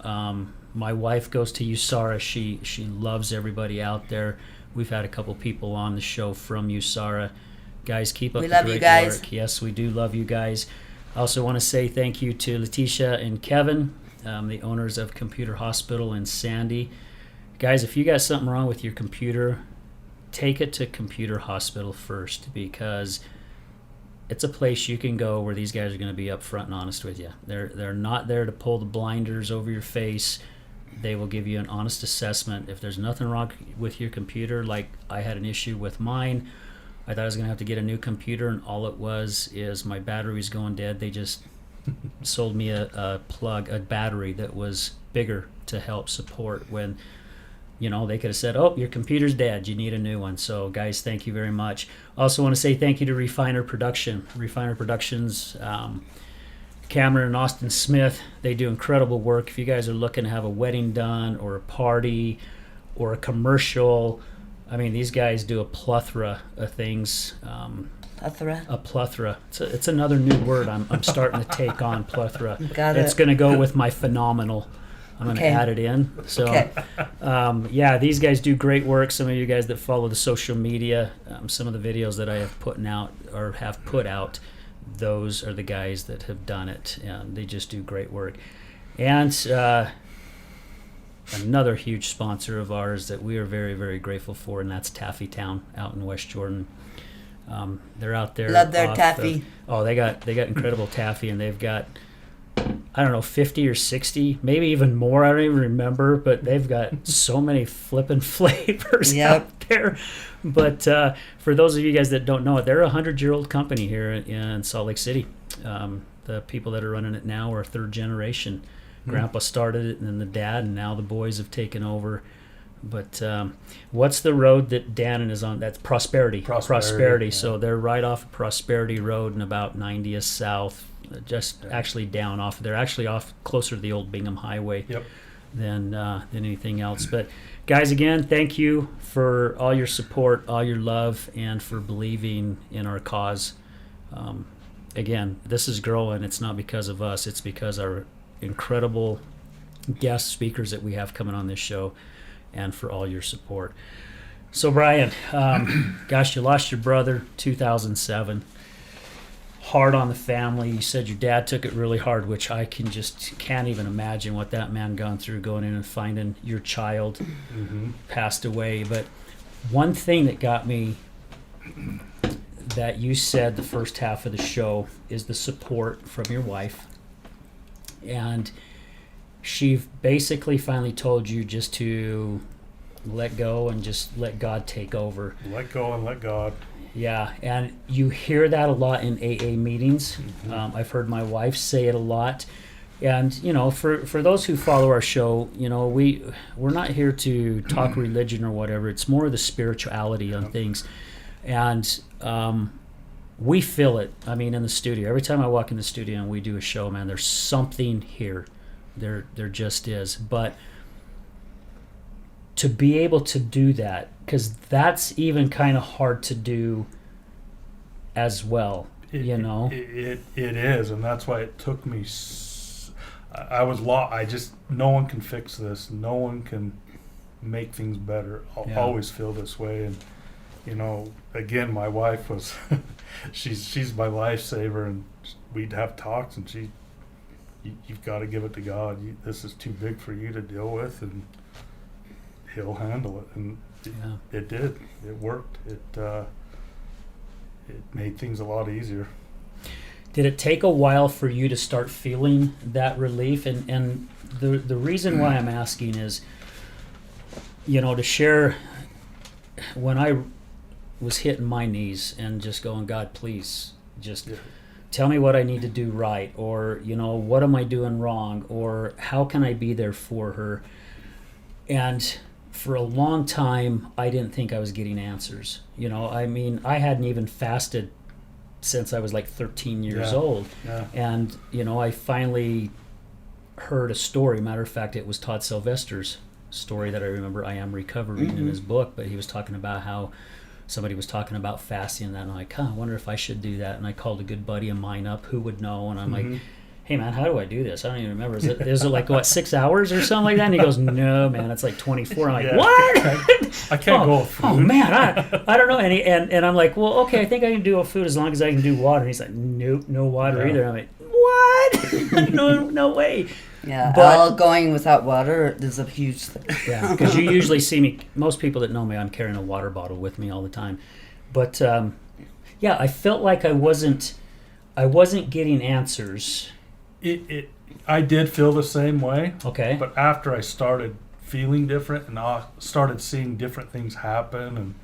Speaker 1: My wife goes to USARA. She loves everybody out there. We've had a couple people on the show from USARA. Guys, keep up the great work. Yes, we do love you guys. I also want to say thank you to Letitia and Kevin, the owners of Computer Hospital in Sandy. Guys, if you got something wrong with your computer, take it to Computer Hospital first, because it's a place you can go where these guys are going to be upfront and honest with you. They're not there to pull the blinders over your face. They will give you an honest assessment. If there's nothing wrong with your computer, like I had an issue with mine, I thought I was going to have to get a new computer, and all it was is my battery was going dead. They just sold me a battery that was bigger to help support when, they could have said, oh, your computer's dead, you need a new one. So, guys, thank you very much. Also want to say thank you to Refiner Production. Refiner Productions, Cameron and Austin Smith, they do incredible work. If you guys are looking to have a wedding done or a party or a commercial, these guys do a plethora of things. A plethora. It's another new word I'm starting to take on, plethora. It's going to go with my phenomenal. I'm going to add it in. So, these guys do great work. Some of you guys that follow the social media, some of the videos that I have put out, those are the guys that have done it. And they just do great work. And another huge sponsor of ours that we are very, very grateful for, and that's Taffy Town out in West Jordan. They're out there.
Speaker 3: Love their taffy.
Speaker 1: They got incredible taffy, and they've got, 50 or 60, maybe even more. I don't even remember, but they've got so many flippin' flavors out there. But for those of you guys that don't know it, they're a 100-year-old company here in Salt Lake City. The people that are running it now are third generation. Grandpa started it, and then the dad, and now the boys have taken over. But what's the road that Dannon is on? That's Prosperity. Yeah. So they're right off of Prosperity Road and about 90th South, just actually down off. They're actually off closer to the old Bingham Highway than anything else. But guys, again, thank you for all your support, all your love, and for believing in our cause. Again, this is growing. It's not because of us. It's because our incredible guest speakers that we have coming on this show, and for all your support. So Brian, you lost your brother 2007. Hard on the family. You said your dad took it really hard, which I can't even imagine what that man gone through, going in and finding your child passed away. But one thing that got me, that you said the first half of the show, is the support from your wife. And she basically finally told you just to let go and just let God take over.
Speaker 2: Let go and let God.
Speaker 1: Yeah, and you hear that a lot in AA meetings. I've heard my wife say it a lot. And, for those who follow our show, we're not here to talk religion or whatever. It's more of the spirituality on things. And we feel it, in the studio. Every time I walk in the studio and we do a show, man, there's something here. There just is. But to be able to do that, because that's even kind of hard to do as well,
Speaker 2: It is, and that's why it took me. I was lost. No one can fix this. No one can make things better. I'll always feel this way, and you know, again, my wife was, she's my lifesaver, and we'd have talks, and you've got to give it to God. This is too big for you to deal with, and He'll handle it. And it did. It worked. It made things a lot easier.
Speaker 1: Did it take a while for you to start feeling that relief? And the reason why I'm asking is, you know, to share, when I was hitting my knees and just going, God, please, just tell me what I need to do right, or, you know, what am I doing wrong, or how can I be there for her? And for a long time, I didn't think I was getting answers. You know, I mean, I hadn't even fasted since I was like 13 years old.
Speaker 2: Yeah.
Speaker 1: And, you know, I finally heard a story. Matter of fact, it was Todd Sylvester's story that I remember I am recovering in his book, but he was talking about how somebody was talking about fasting and that, and I'm like, I wonder if I should do that. And I called a good buddy of mine up who would know, and I'm like, hey man, how do I do this? I don't even remember. Is it like, what, 6 hours or something like that? And he goes, no man, it's like 24. I'm like, what?
Speaker 2: I can't go with food.
Speaker 1: Oh man, I don't know. And I'm like, well, okay, I think I can do a food as long as I can do water. And he's like, nope, no water either. I'm like, what? no way.
Speaker 3: Yeah,
Speaker 1: But
Speaker 3: going without water is a huge thing.
Speaker 1: yeah, because you usually see me, most people that know me, I'm carrying a water bottle with me all the time. But yeah, I felt like I wasn't getting answers.
Speaker 2: I did feel the same way.
Speaker 1: Okay.
Speaker 2: But after I started feeling different and I started seeing different things happen, and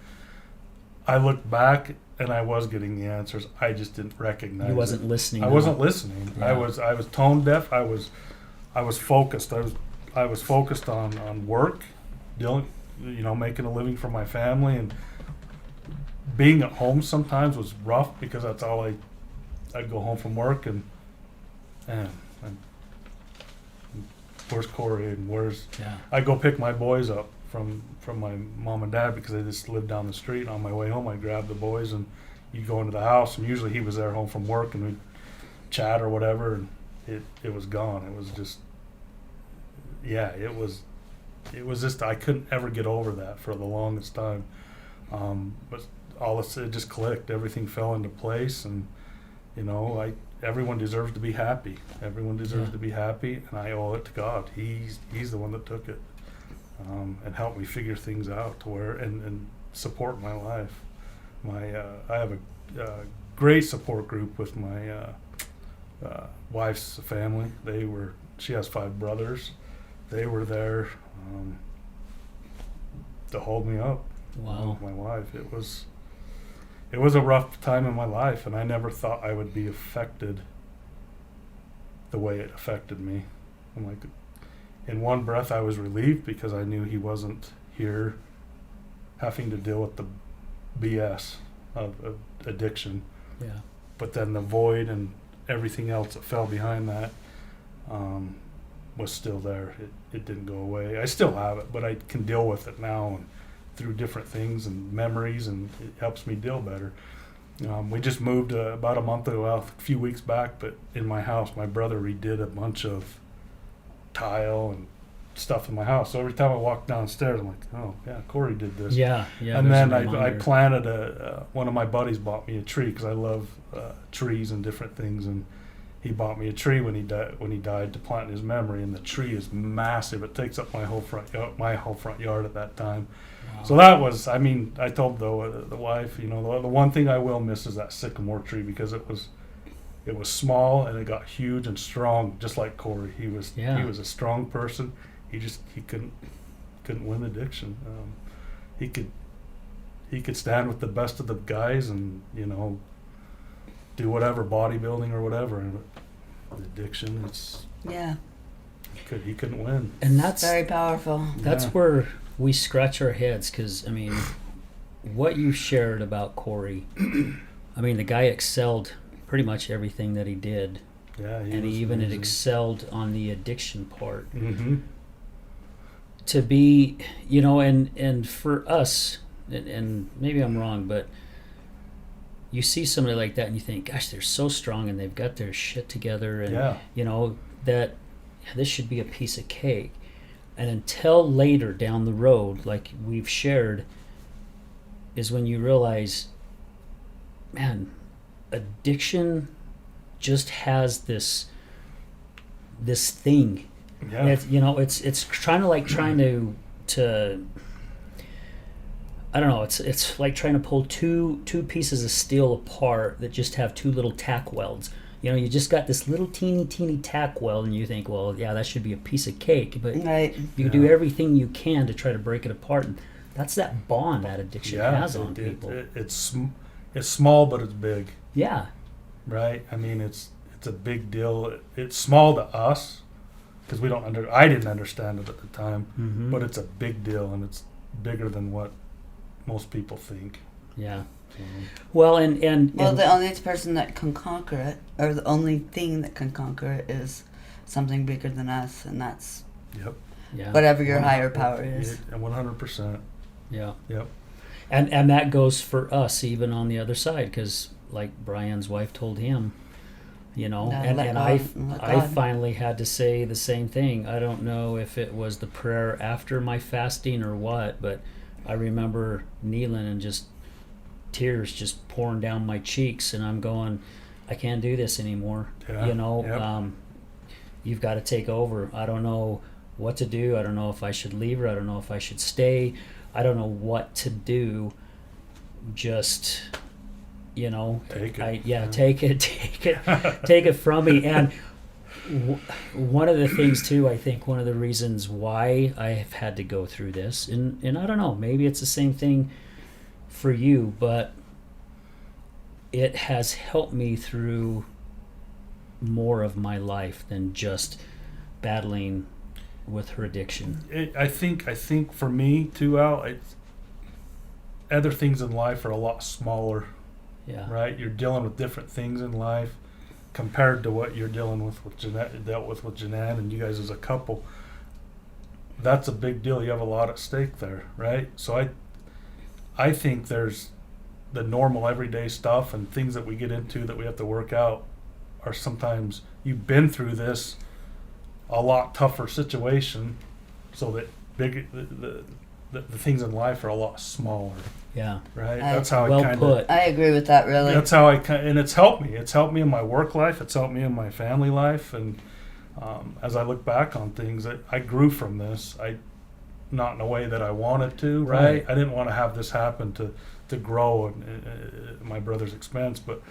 Speaker 2: I looked back and I was getting the answers. I just didn't recognize
Speaker 1: You wasn't listening.
Speaker 2: I wasn't listening.
Speaker 1: Yeah.
Speaker 2: I was tone deaf. I was focused. I was focused on work, dealing, you know, making a living for my family, and being at home sometimes was rough because that's all I'd go home from work and where's Corey and where's I go pick my boys up from my mom and dad because they just lived down the street. On my way home, I grabbed the boys and you'd go into the house, and usually he was there home from work, and we'd chat or whatever, and it was gone. It was just it was just I couldn't ever get over that for the longest time. But it just clicked. Everything fell into place, and you know, everyone deserves to be happy. Everyone deserves to be happy, and I owe it to God. He's the one that took it and helped me figure things out to where and support my life. I have a great support group with my wife's family. She has 5 brothers. They were there to hold me up.
Speaker 1: Wow.
Speaker 2: My wife. It was a rough time in my life, and I never thought I would be affected the way it affected me. I'm like, in one breath I was relieved because I knew he wasn't here having to deal with the BS of addiction.
Speaker 1: Yeah.
Speaker 2: But then the void and everything else that fell behind that was still there. It didn't go away. I still have it, but I can deal with it now and through different things and memories, and it helps me deal better. We just moved about a month ago, a few weeks back, but in my house, my brother redid a bunch of tile and stuff in my house. So every time I walk downstairs, I'm like, oh yeah, Corey did this.
Speaker 1: Yeah.
Speaker 2: And then I planted one of my buddies bought me a tree because I love trees and different things, and he bought me a tree when he died to plant in his memory, and the tree is massive. It takes up my whole front yard at that time. Wow. So that was, I mean, I told the wife, you know, the one thing I will miss is that sycamore tree because it was small and it got huge and strong, just like Corey. He was a strong person. He couldn't win addiction. He could stand with the best of the guys and, you know, do whatever, bodybuilding or whatever. And addiction, he couldn't win.
Speaker 1: And that's
Speaker 3: very powerful.
Speaker 1: That's where we scratch our heads, because I mean, what you shared about Corey, I mean, the guy excelled pretty much everything that he did.
Speaker 2: Yeah,
Speaker 1: and he even had excelled on the addiction part.
Speaker 2: Mm-hmm.
Speaker 1: To be, you know, and for us, and maybe I'm wrong, but you see somebody like that and you think, gosh, they're so strong and they've got their shit together, and you know that this should be a piece of cake. And until later down the road, like we've shared, is when you realize, man, addiction just has this thing.
Speaker 2: Yeah.
Speaker 1: It's trying to I don't know. It's like trying to pull two pieces of steel apart that just have two little tack welds. You just got this little teeny tack weld, and you think, well, yeah, that should be a piece of cake, but
Speaker 3: Right.
Speaker 1: you do everything you can to try to break it apart. And that's that bond that addiction has on people.
Speaker 2: It's small, but it's big,
Speaker 1: Yeah,
Speaker 2: right? I mean, it's a big deal. It's small to us because I didn't understand it at the time,
Speaker 1: mm-hmm.
Speaker 2: but it's a big deal, and it's bigger than what most people think.
Speaker 1: Yeah.
Speaker 2: So,
Speaker 1: Well, and
Speaker 3: The only person that can conquer it, or the only thing that can conquer it, is something bigger than us, and that's
Speaker 2: yep.
Speaker 1: yeah,
Speaker 3: whatever your higher power is.
Speaker 2: 100%.
Speaker 1: yeah,
Speaker 2: Yep.
Speaker 1: and that goes for us even on the other side, because like Brian's wife told him, and I finally had to say the same thing. I don't know if it was the prayer after my fasting or what, but I remember kneeling and just tears just pouring down my cheeks, and I'm going, I can't do this anymore.
Speaker 2: Yeah, yep.
Speaker 1: You've got to take over. I don't know what to do. I don't know if I should leave her. I don't know if I should stay. I don't know what to do. Just,
Speaker 2: Take it.
Speaker 1: Take it from me. And one of the things too, I think one of the reasons why I have had to go through this, and I don't know, maybe it's the same thing for you, but it has helped me through more of my life than just battling with her addiction.
Speaker 2: I think for me too, Al, other things in life are a lot smaller,
Speaker 1: Yeah.
Speaker 2: right? You're dealing with different things in life compared to what you're dealing with Jeanette, dealt with Jeanette, and you guys as a couple. That's a big deal. You have a lot at stake there, right? So I think there's the normal everyday stuff and things that we get into that we have to work out are sometimes you've been through this a lot tougher situation, so that the things in life are a lot smaller,
Speaker 1: Yeah.
Speaker 2: right?
Speaker 3: I-
Speaker 2: That's how
Speaker 1: Well
Speaker 2: I kind of.
Speaker 1: put.
Speaker 3: I agree with that, really.
Speaker 2: That's how and it's helped me. It's helped me in my work life. It's helped me in my family life, and as I look back on things, I grew from this. Not in a way that I wanted to, right?
Speaker 1: Right.
Speaker 2: I didn't want to have this happen to grow at my brother's expense, but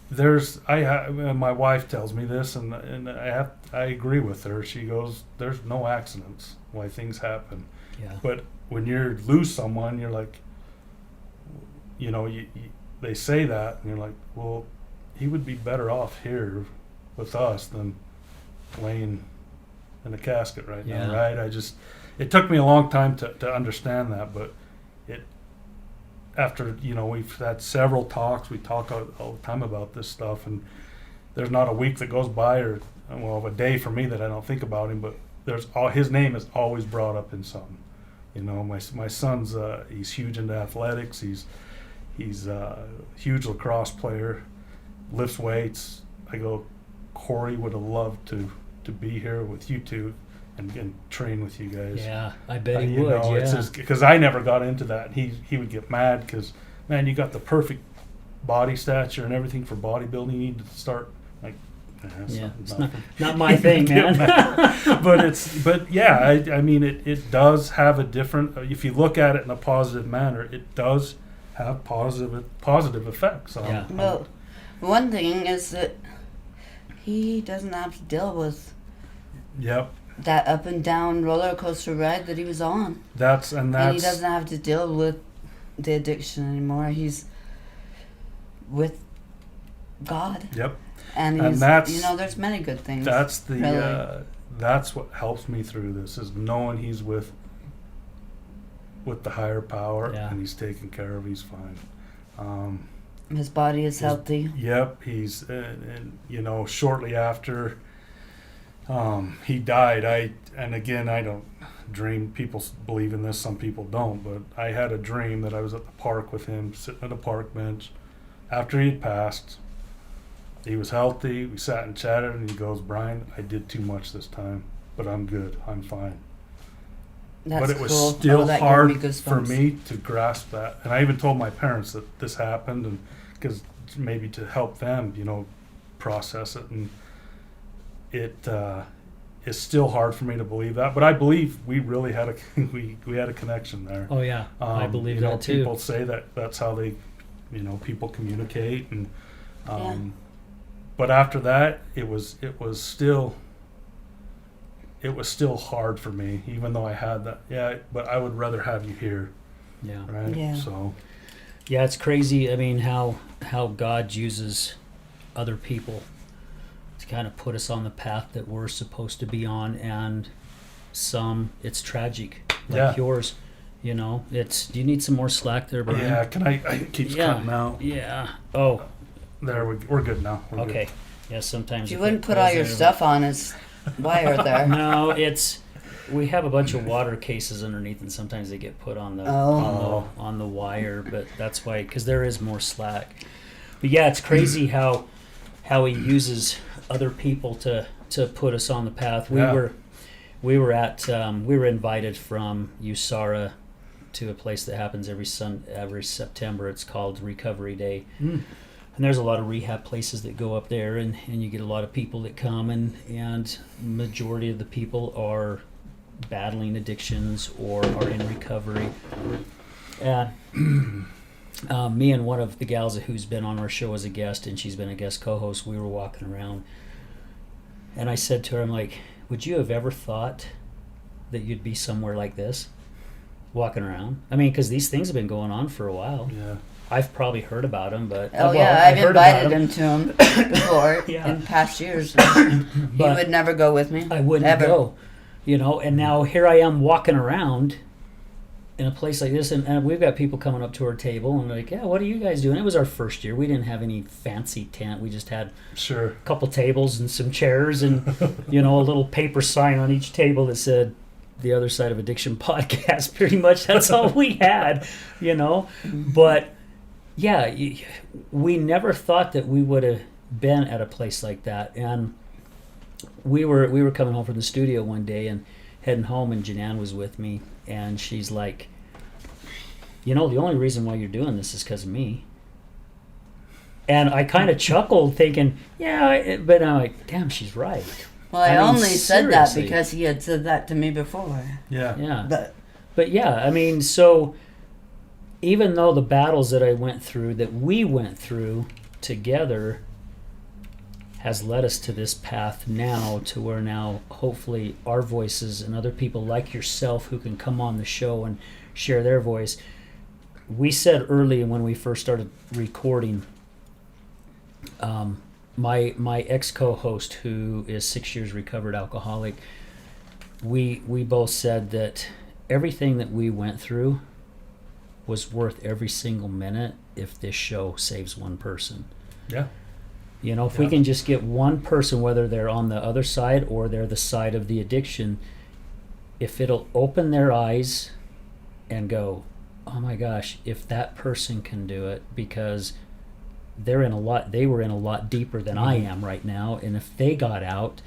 Speaker 2: my wife tells me this, and I agree with her. She goes, "There's no accidents why things happen."
Speaker 1: Yeah.
Speaker 2: But when you lose someone, you're like, they say that, and you're like, well, he would be better off here with us than laying in a casket right now,
Speaker 1: Yeah.
Speaker 2: right? It took me a long time to understand that, but after, we've had several talks, we talk all the time about this stuff, and there's not a week that goes by or, a day for me that I don't think about him, but his name is always brought up in something. My son's, he's huge into athletics. He's a huge lacrosse player, lifts weights. I go, Corey would have loved to be here with you two and train with you guys.
Speaker 1: Yeah, I bet he would. Yeah.
Speaker 2: Because I never got into that. He would get mad because, man, you got the perfect body stature and everything for bodybuilding. You need to start like.
Speaker 1: It's not my thing, man.
Speaker 2: but yeah, I mean, it does have a different. If you look at it in a positive manner, it does have positive effects.
Speaker 3: Well, one thing is that he doesn't have to deal with.
Speaker 2: Yep.
Speaker 3: That up and down roller coaster ride that he was on. And he doesn't have to deal with the addiction anymore. He's with God.
Speaker 2: Yep.
Speaker 3: And
Speaker 2: that's,
Speaker 3: there's many good things.
Speaker 2: That's
Speaker 3: really.
Speaker 2: That's what helps me through this, is knowing he's with the higher power, and he's taken care of. He's fine.
Speaker 3: His body is healthy.
Speaker 2: Yep. He's and shortly after he died, I don't dream. People believe in this, some people don't, but I had a dream that I was at the park with him, sitting at a park bench after he'd passed. He was healthy. We sat and chatted, and he goes, "Brian, I did too much this time, but I'm good. I'm fine." but it was
Speaker 3: cool.
Speaker 2: still
Speaker 3: that
Speaker 2: hard
Speaker 3: gave me
Speaker 2: for
Speaker 3: goosebumps.
Speaker 2: me to grasp that. And I even told my parents that this happened, and because maybe to help them, process it. And it is still hard for me to believe that, but I believe we really had we had a connection there.
Speaker 1: Oh yeah, I believe that too.
Speaker 2: People say that's how they, people communicate, and but after that, it was still hard for me, even though I had that. Yeah, but I would rather have you here.
Speaker 1: Yeah.
Speaker 2: Right.
Speaker 3: Yeah.
Speaker 2: So.
Speaker 1: Yeah, it's crazy. I mean, how God uses other people to kind of put us on the path that we're supposed to be on, and some it's tragic, like yours. It's. Do you need some more slack there, Brian?
Speaker 2: Yeah. Can I? It keeps cutting out.
Speaker 1: Yeah. Oh.
Speaker 2: There we're good now. We're
Speaker 1: okay.
Speaker 2: Good.
Speaker 1: Yeah. Sometimes
Speaker 3: you wouldn't put all your stuff on his wire there.
Speaker 1: No, it's. We have a bunch of water cases underneath, and sometimes they get put on the on the wire. But that's why, because there is more slack. But yeah, it's crazy how he uses other people to put us on the path. We were invited from USARA to a place that happens every September. It's called Recovery Day. And there's a lot of rehab places that go up there, and you get a lot of people that come, and majority of the people are battling addictions or are in recovery. And me and one of the gals who's been on our show as a guest, and she's been a guest co-host, we were walking around, and I said to her, I'm like, would you have ever thought that you'd be somewhere like this, walking around? I mean, because these things have been going on for a while.
Speaker 2: Yeah.
Speaker 1: I've probably heard about them, but
Speaker 3: I've invited him to him before in past years. He would never go with me.
Speaker 1: I wouldn't go, And now here I am walking around in a place like this, and we've got people coming up to our table and like, yeah, what are you guys doing? It was our first year. We didn't have any fancy tent. We just had a couple tables and some chairs, and a little paper sign on each table that said The Other Side of Addiction Podcast. Pretty much that's all we had, But yeah, we never thought that we would have been at a place like that. And we were coming home from the studio one day and heading home, and Janan was with me, and she's like, the only reason why you're doing this is because of me. And I kind of chuckled thinking, but I'm like, damn, she's right.
Speaker 3: Well, I only said that because he had said that to me before.
Speaker 2: Yeah.
Speaker 3: But
Speaker 1: yeah, I mean, so even though the battles that we went through together has led us to this path now, to where now hopefully our voices and other people like yourself who can come on the show and share their voice. We said early when we first started recording, my ex-co-host, who is 6 years recovered alcoholic, we both said that everything that we went through was worth every single minute if this show saves one person.
Speaker 2: Yeah.
Speaker 1: If we can just get one person, whether they're on the other side or they're the side of the addiction, if it'll open their eyes and go, oh my gosh, if that person can do it, because they were in a lot deeper than I am right now, and if they got out,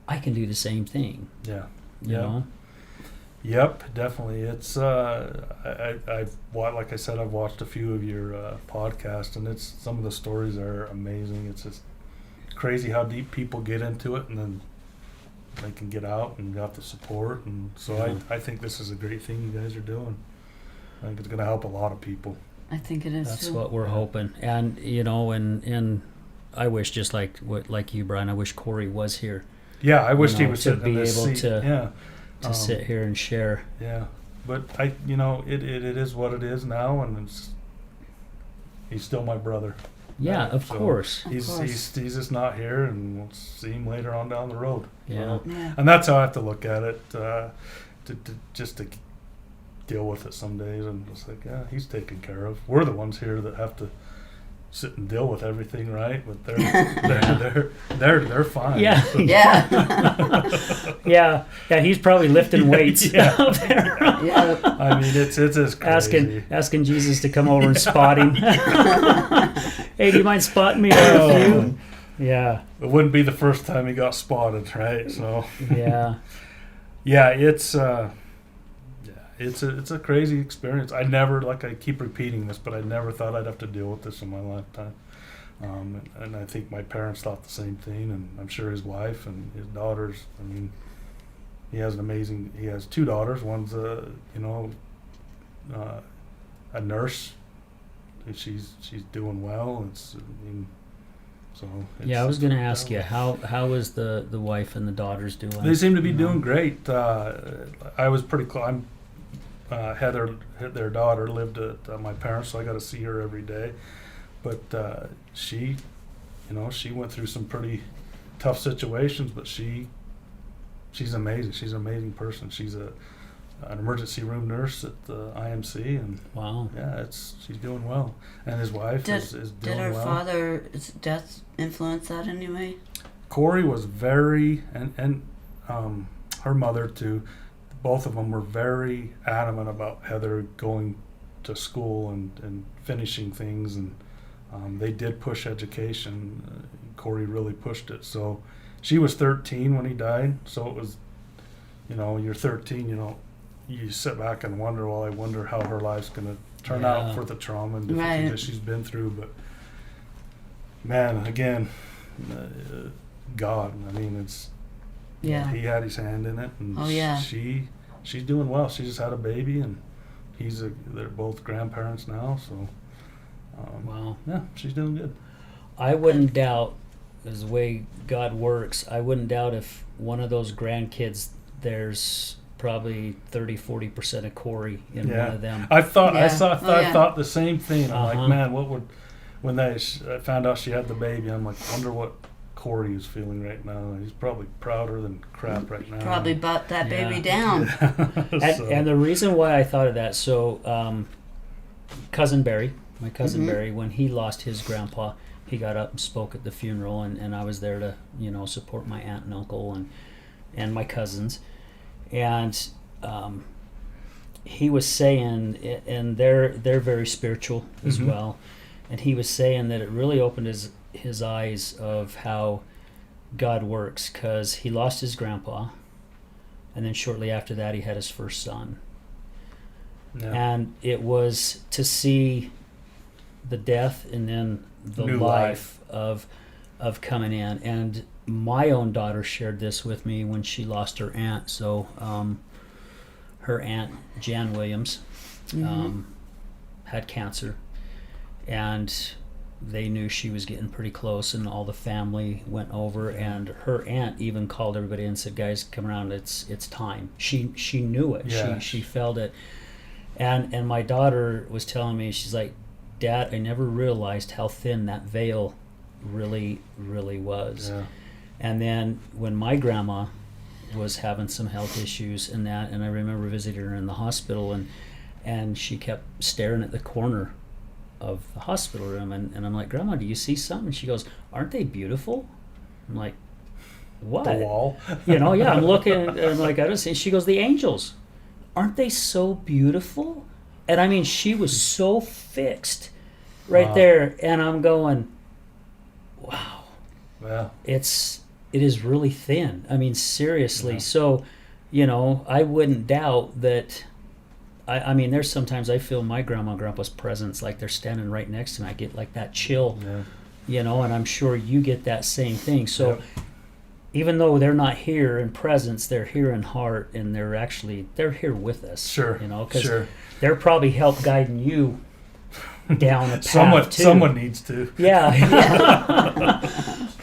Speaker 1: I can do the same thing.
Speaker 2: Yeah.
Speaker 1: You know?
Speaker 2: Yep, definitely. It's like I said, I've watched a few of your podcasts, and it's some of the stories are amazing. It's just crazy how deep people get into it, and then they can get out and got the support. And so I think this is a great thing you guys are doing. I think it's going to help a lot of people.
Speaker 3: I think it is.
Speaker 1: That's what we're hoping. And and I wish, just like you, Brian, I wish Corey was here.
Speaker 2: Yeah, I wish he was
Speaker 1: to be able to sit here and share.
Speaker 2: Yeah, but it is what it is now, and he's still my brother.
Speaker 1: Yeah, right? Of course.
Speaker 2: He's just not here, and we'll see him later on down the road.
Speaker 1: Yeah.
Speaker 2: And that's how I have to look at it, to deal with it some days, and it's like, he's taken care of. We're the ones here that have to sit and deal with everything, right? But they're fine.
Speaker 1: Yeah.
Speaker 2: So.
Speaker 1: Yeah. He's probably lifting weights out there.
Speaker 2: Yeah. I mean, it's just crazy.
Speaker 1: Asking Jesus to come over and spot him. Hey, do you mind spotting me for a few? Yeah.
Speaker 2: It wouldn't be the first time he got spotted, right? So.
Speaker 1: Yeah.
Speaker 2: Yeah, it's it's a crazy experience. I never, like I keep repeating this, but I never thought I'd have to deal with this in my lifetime. And I think my parents thought the same thing, and I'm sure his wife and his daughters. I mean, he has two daughters. One's a nurse. And she's doing well.
Speaker 1: I was going to ask you, how is the wife and the daughters doing?
Speaker 2: They seem to be doing great. I was pretty close. Heather, their daughter, lived at my parents, so I got to see her every day. But she went through some pretty tough situations, but she's amazing. She's an amazing person. She's an emergency room nurse at the IMC, and
Speaker 1: wow,
Speaker 2: yeah, she's doing well. And his wife is doing well.
Speaker 3: Did her father's death influence that in any way?
Speaker 2: Corey was very, and her mother too. Both of them were very adamant about Heather going to school and finishing things, and they did push education. Corey really pushed it. So she was 13 when he died. So it was, you're 13, you sit back and wonder, well, I wonder how her life's going to turn out for the trauma and different things that she's been through. But man, again, God, I mean, he had his hand in it, and she's doing well. She just had a baby, and they're both grandparents now, so
Speaker 1: wow,
Speaker 2: yeah, she's doing good.
Speaker 1: I wouldn't doubt, as the way God works, I wouldn't doubt if one of those grandkids, there's probably 30-40% of Corey in one of them.
Speaker 2: I thought the same thing. I'm like, man, when they found out she had the baby, I'm like, wonder what Corey is feeling right now. He's probably prouder than crap right now.
Speaker 3: Probably bought that baby down.
Speaker 1: And the reason why I thought of that, so cousin Barry, my cousin Barry, when he lost his grandpa, he got up and spoke at the funeral, and I was there to support my aunt and uncle and my cousins. And he was saying, and they're very spiritual as well, and he was saying that it really opened his eyes of how God works, because he lost his grandpa, and then shortly after that he had his first son. And it was to see the death and then the
Speaker 2: new
Speaker 1: life of coming in. And my own daughter shared this with me when she lost her aunt. So her aunt Jan Williams had cancer, and they knew she was getting pretty close, and all the family went over, and her aunt even called everybody and said, guys, come around, it's time. She knew it. She felt it. And my daughter was telling me, she's like, Dad, I never realized how thin that veil really, really was. Yeah. And then when my grandma was having some health issues and I remember visiting her in the hospital, and she kept staring at the corner of the hospital room, and I'm like, Grandma, do you see something? She goes, aren't they beautiful? I'm like, what?
Speaker 2: The wall?
Speaker 1: I'm looking, and I'm like, I don't see. She goes, the angels. Aren't they so beautiful? And I mean, she was so fixed right there, and I'm going, wow.
Speaker 2: Yeah.
Speaker 1: It is really thin. I mean, seriously.
Speaker 2: Yeah.
Speaker 1: So, I wouldn't doubt that. I mean, there's sometimes I feel my grandma and grandpa's presence, like they're standing right next to me. I get like that chill, and I'm sure you get that same thing. So even though they're not here in presence, they're here in heart, and they're here with us.
Speaker 2: Sure.
Speaker 1: Because they're probably help guiding you down a path too.
Speaker 2: Someone needs to.
Speaker 1: Yeah.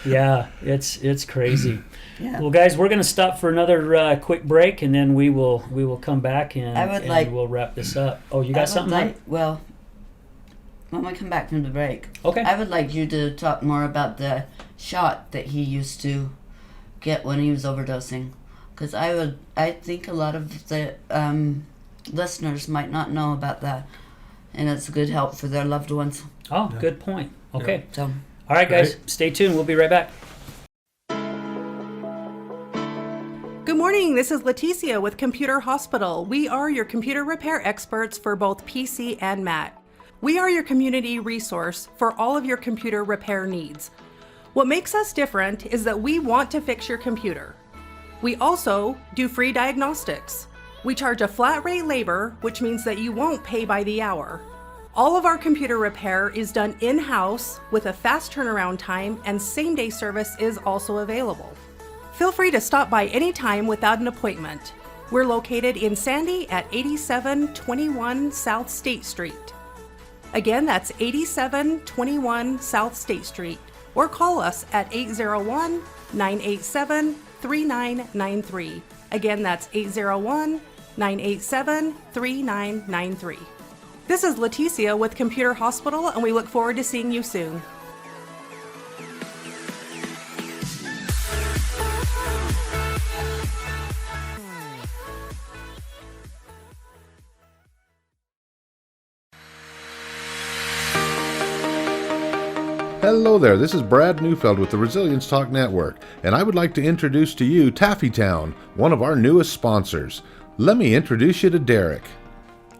Speaker 1: Yeah, it's crazy. Yeah. Well, guys, we're going to stop for another quick break, and then we will come back and we'll wrap this up. Oh, you got something?
Speaker 3: Well, when we come back from the break,
Speaker 1: okay.
Speaker 3: I would like you to talk more about the shot that he used to get when he was overdosing, because I think a lot of the listeners might not know about that, and it's a good help for their loved ones.
Speaker 1: Oh, good point. Okay.
Speaker 3: So,
Speaker 1: all right, guys, stay tuned. We'll be right back.
Speaker 6: Good morning, this is Leticia with Computer Hospital. We are your computer repair experts for both PC and Mac. We are your community resource for all of your computer repair needs. What makes us different is that we want to fix your computer. We also do free diagnostics. We charge a flat rate labor, which means that you won't pay by the hour. All of our computer repair is done in-house with a fast turnaround time, and same-day service is also available. Feel free to stop by anytime without an appointment. We're located in Sandy at 8721 South State Street. Again, that's 8721 South State Street, or call us at 801-987-3993. Again, that's 801-987-3993. This is Leticia with Computer Hospital, and we look forward to seeing you soon.
Speaker 4: Hello there, this is Brad Neufeld with the Resilience Talk Network, and I would like to introduce to you Taffytown, one of our newest sponsors. Let me introduce you to Derek.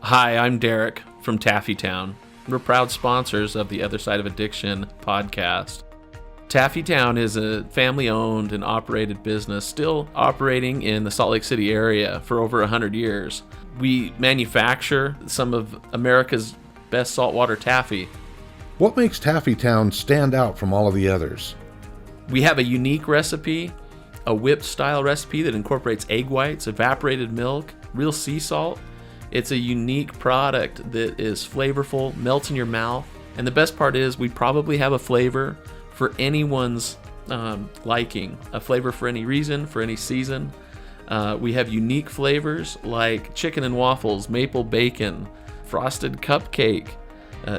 Speaker 7: Hi, I'm Derek from Taffytown. We're proud sponsors of the Other Side of Addiction podcast. Taffytown is a family-owned and operated business still operating in the Salt Lake City area for over 100 years. We manufacture some of America's best saltwater taffy.
Speaker 4: What makes Taffytown stand out from all of the others?
Speaker 7: We have a unique recipe, a whipped-style recipe that incorporates egg whites, evaporated milk, real sea salt. It's a unique product that is flavorful, melts in your mouth, and the best part is we probably have a flavor for anyone's liking, a flavor for any reason, for any season. We have unique flavors like chicken and waffles, maple bacon, frosted cupcake.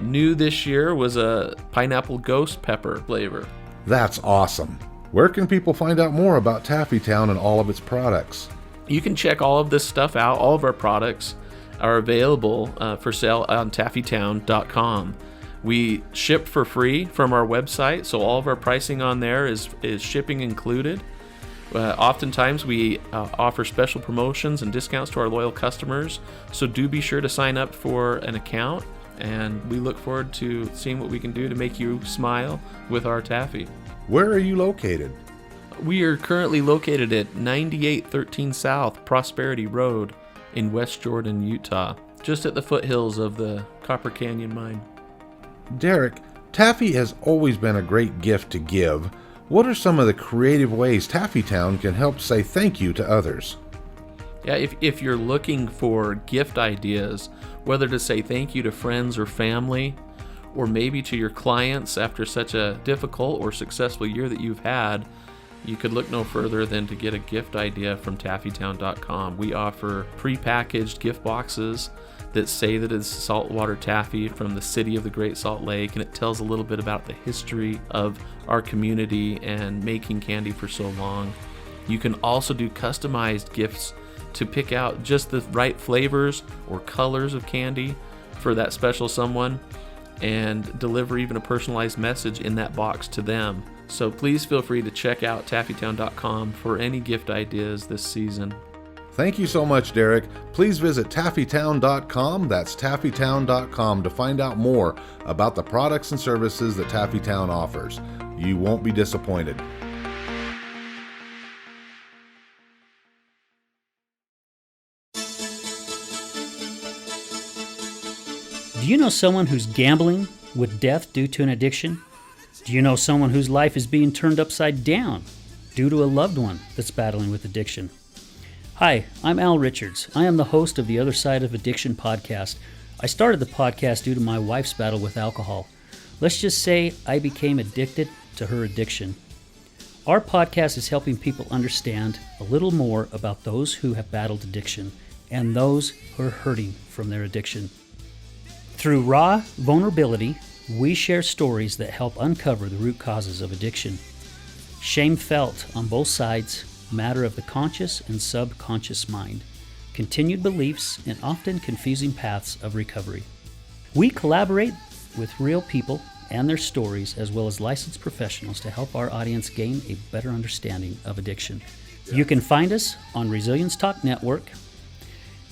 Speaker 7: New this year was a pineapple ghost pepper flavor.
Speaker 4: That's awesome. Where can people find out more about Taffytown and all of its products?
Speaker 7: You can check all of this stuff out. All of our products are available for sale on taffytown.com. We ship for free from our website, so all of our pricing on there is shipping included. Oftentimes we offer special promotions and discounts to our loyal customers, so do be sure to sign up for an account, and we look forward to seeing what we can do to make you smile with our taffy.
Speaker 4: Where are you located?
Speaker 7: We are currently located at 9813 South Prosperity Road in West Jordan, Utah, just at the foothills of the Copper Canyon mine.
Speaker 4: Derek, taffy has always been a great gift to give. What are some of the creative ways Taffytown can help say thank you to others?
Speaker 7: Yeah, if you're looking for gift ideas, whether to say thank you to friends or family, or maybe to your clients after such a difficult or successful year that you've had, you could look no further than to get a gift idea from taffytown.com. We offer pre-packaged gift boxes that say that it's saltwater taffy from the city of the Great Salt Lake, and it tells a little bit about the history of our community and making candy for so long. You can also do customized gifts to pick out just the right flavors or colors of candy for that special someone, and deliver even a personalized message in that box to them. So please feel free to check out taffytown.com for any gift ideas this season.
Speaker 4: Thank you so much, Derek. Please visit taffytown.com, that's taffytown.com, to find out more about the products and services that Taffytown offers. You won't be disappointed.
Speaker 1: Do you know someone who's gambling with death due to an addiction? Do you know someone whose life is being turned upside down due to a loved one that's battling with addiction? Hi, I'm Al Richards. I am the host of the Other Side of Addiction podcast. I started the podcast due to my wife's battle with alcohol. Let's just say I became addicted to her addiction. Our podcast is helping people understand a little more about those who have battled addiction and those who are hurting from their addiction. Through raw vulnerability, we share stories that help uncover the root causes of addiction. Shame felt on both sides, matter of the conscious and subconscious mind, continued beliefs, and often confusing paths of recovery. We collaborate with real people and their stories, as well as licensed professionals, to help our audience gain a better understanding of addiction. You can find us on Resilience Talk Network.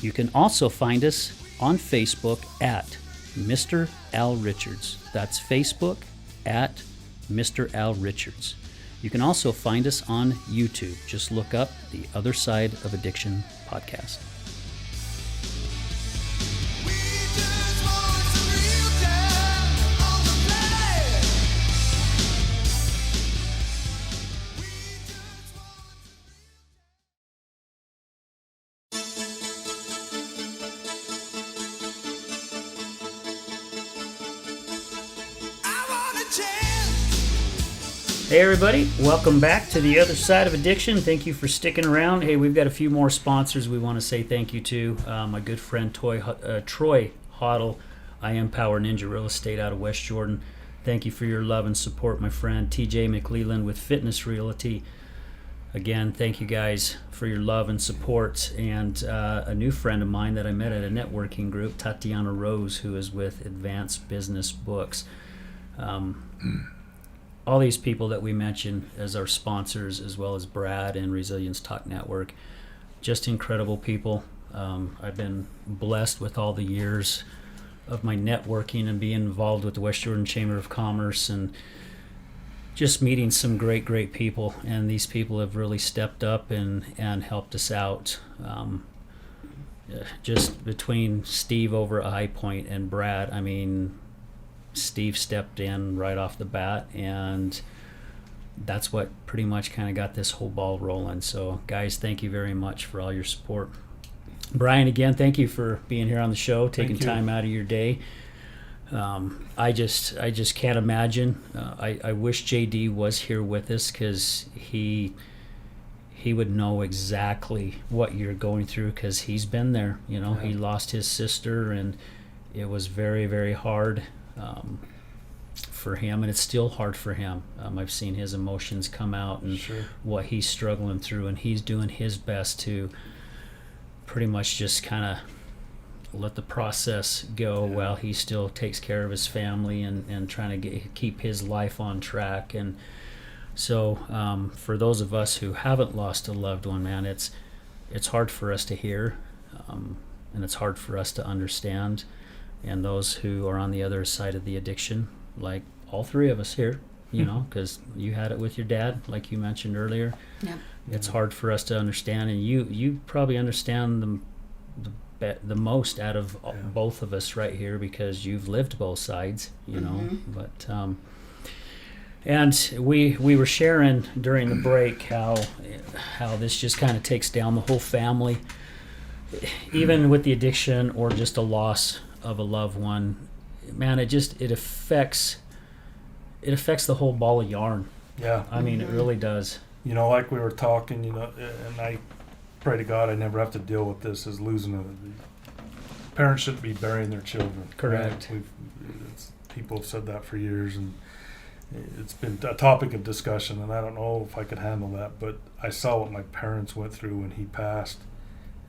Speaker 1: You can also find us on Facebook at Mr. Al Richards. That's Facebook at Mr. Al Richards. You can also find us on YouTube. Just look up the Other Side of Addiction podcast. Hey everybody, welcome back to the other side of addiction. Thank you for sticking around. Hey, we've got a few more sponsors we want to say thank you to. My good friend Troy Hoddle, I Am Power Ninja Real Estate out of West Jordan. Thank you for your love and support, my friend. TJ McLeland with Fitness Realty. Again, thank you guys for your love and support. And a new friend of mine that I met at a networking group, Tatiana Rose, who is with Advanced Business Books. All these people that we mentioned as our sponsors, as well as Brad and Resilience Talk Network, just incredible people. I've been blessed with all the years of my networking and being involved with the West Jordan Chamber of Commerce and just meeting some great people. And these people have really stepped up and helped us out. Just between Steve over at High Point and Brad, I mean, Steve stepped in right off the bat, and that's what pretty much kind of got this whole ball rolling. So guys, thank you very much for all your support. Brian, again, thank you for being here on the show, taking time out of your day. I just can't imagine. I wish JD was here with us, because he would know exactly what you're going through, because he's been there. You know, He lost his sister, and it was very hard for him, and it's still hard for him. I've seen his emotions come out and what he's struggling through, and he's doing his best to pretty much just kind of let the process go while he still takes care of his family and trying to keep his life on track. And so for those of us who haven't lost a loved one, man, it's hard for us to hear, and it's hard for us to understand. And those who are on the other side of the addiction, like all three of us here, you know, because you had it with your dad, like you mentioned earlier.
Speaker 3: Yep.
Speaker 1: It's hard for us to understand, and you probably understand the most out of both of us right here, because you've lived both sides, you know. But and we were sharing during the break how this just kind of takes down the whole family, even with the addiction or just a loss of a loved one. Man, it affects the whole ball of yarn.
Speaker 2: Yeah.
Speaker 1: I mean, it really does.
Speaker 2: You know, like we were talking, you know, and I pray to God I never have to deal with this, is losing parents shouldn't be burying their children.
Speaker 1: Correct.
Speaker 2: Right? People have said that for years, and it's been a topic of discussion, and I don't know if I could handle that, but I saw what my parents went through when he passed,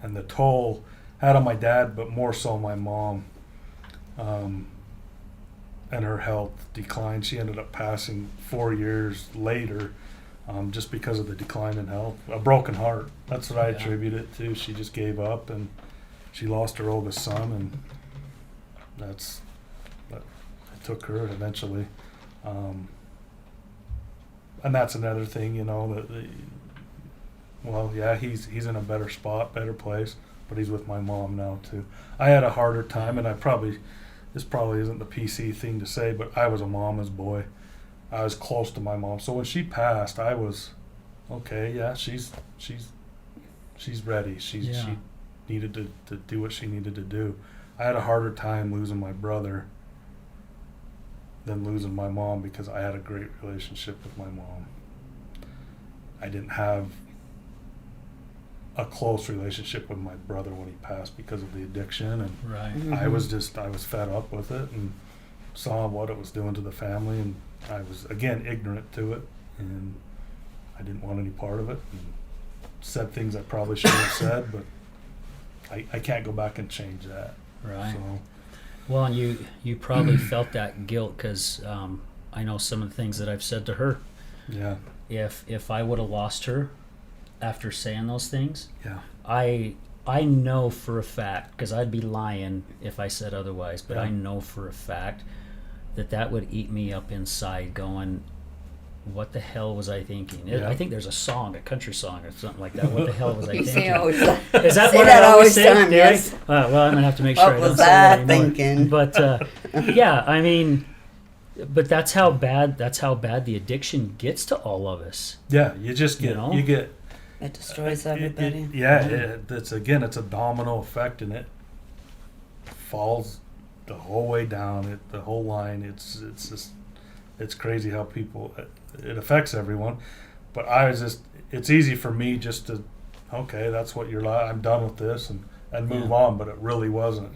Speaker 2: and the toll had on my dad, but more so my mom. And her health declined. She ended up passing 4 years later, just because of the decline in health. A broken heart. That's what I attribute it to. She just gave up, and she lost her oldest son, and it took her eventually. And that's another thing, you know, he's in a better spot, better place, but he's with my mom now too. I had a harder time, and this probably isn't the PC thing to say, but I was a mama's boy. I was close to my mom. So when she passed, I was, okay, yeah, she's ready. She needed to do what she needed to do. I had a harder time losing my brother than losing my mom, because I had a great relationship with my mom. I didn't have a close relationship with my brother when he passed because of the addiction, and
Speaker 1: Right.
Speaker 2: I was fed up with it and saw what it was doing to the family, and I was again ignorant to it, and I didn't want any part of it, and said things I probably shouldn't have said, but I can't go back and change that.
Speaker 1: Right.
Speaker 2: So,
Speaker 1: Well, and you probably felt that guilt, because I know some of the things that I've said to her.
Speaker 2: yeah,
Speaker 1: If I would have lost her after saying those things,
Speaker 2: yeah,
Speaker 1: I know for a fact, because I'd be lying if I said otherwise, but
Speaker 2: Yeah.
Speaker 1: I know for a fact that would eat me up inside, going, what the hell was I thinking?
Speaker 2: Yeah.
Speaker 1: I think there's a song, a country song or something like that. What the hell was I
Speaker 3: You
Speaker 1: thinking?
Speaker 3: say always
Speaker 1: Is that
Speaker 3: say
Speaker 1: what
Speaker 3: that
Speaker 1: I always say?
Speaker 3: time,
Speaker 1: Do
Speaker 3: yes.
Speaker 1: well, I'm gonna have to make sure
Speaker 3: What
Speaker 1: I don't
Speaker 3: was
Speaker 1: say that
Speaker 3: I
Speaker 1: anymore.
Speaker 3: thinking?
Speaker 1: But yeah, I mean, but that's how bad the addiction gets to all of us.
Speaker 2: yeah. You just get
Speaker 1: You know?
Speaker 2: you get
Speaker 3: It destroys everybody.
Speaker 2: it's a domino effect, and it falls the whole way down. The whole line. It's just it's crazy how people, it affects everyone. But I was just, it's easy for me just to, okay, that's what you're like, I'm done with this, and move on. But it really wasn't.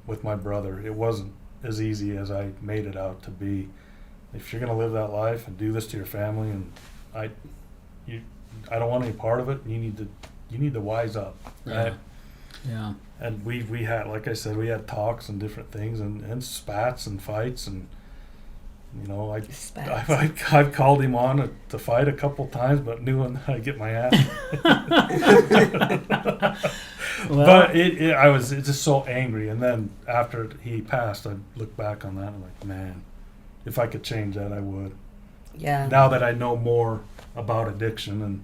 Speaker 2: With my brother, it wasn't as easy as I made it out to be. If you're going to live that life and do this to your family, and I don't want any part of it, you need to wise up, right?
Speaker 1: Yeah.
Speaker 2: And we had, like I said, we had talks and different things, and spats and fights, and I've called him on to fight a couple times, but knew when I'd get my ass.
Speaker 1: Well,
Speaker 2: But I was just so angry, and then after he passed, I looked back on that and I'm like, man, if I could change that, I would.
Speaker 3: Yeah.
Speaker 2: Now that I know more about addiction and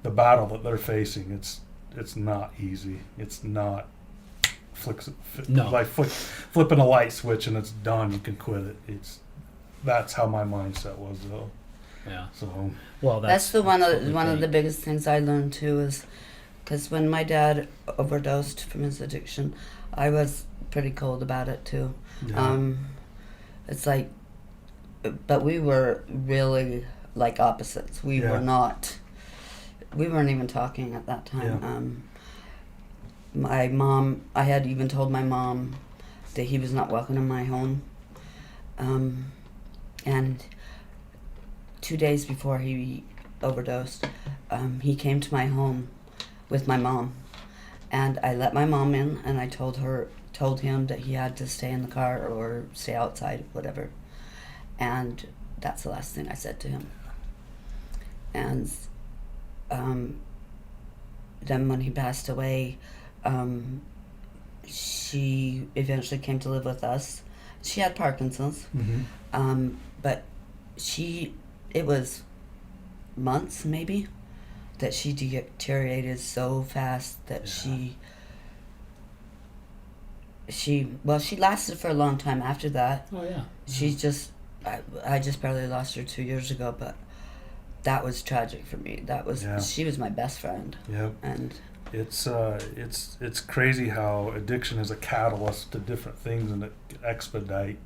Speaker 2: the battle that they're facing, it's not easy. It's not flipping a light switch and it's done. You can quit it. That's how my mindset was, though.
Speaker 1: yeah.
Speaker 2: So
Speaker 1: Well,
Speaker 3: That's one of the biggest things I learned too, is because when my dad overdosed from his addiction, I was pretty cold about it too.
Speaker 2: yeah.
Speaker 3: It's like, but we were really like opposites. We
Speaker 2: Yeah.
Speaker 3: weren't even talking at that time.
Speaker 2: Yeah.
Speaker 3: My mom, I had even told my mom that he was not welcome in my home. And 2 days before he overdosed, he came to my home with my mom, and I let my mom in, and I told him that he had to stay in the car or stay outside, whatever. And that's the last thing I said to him. And then when he passed away, she eventually came to live with us. She had Parkinson's,
Speaker 2: Mm-hmm.
Speaker 3: but it was months maybe that she deteriorated so fast that she lasted for a long time after that.
Speaker 1: Oh yeah.
Speaker 3: She just, I just barely lost her 2 years ago, but that was tragic for me. She was my best friend.
Speaker 2: Yeah.
Speaker 3: And
Speaker 2: It's crazy how addiction is a catalyst to different things, and it can expedite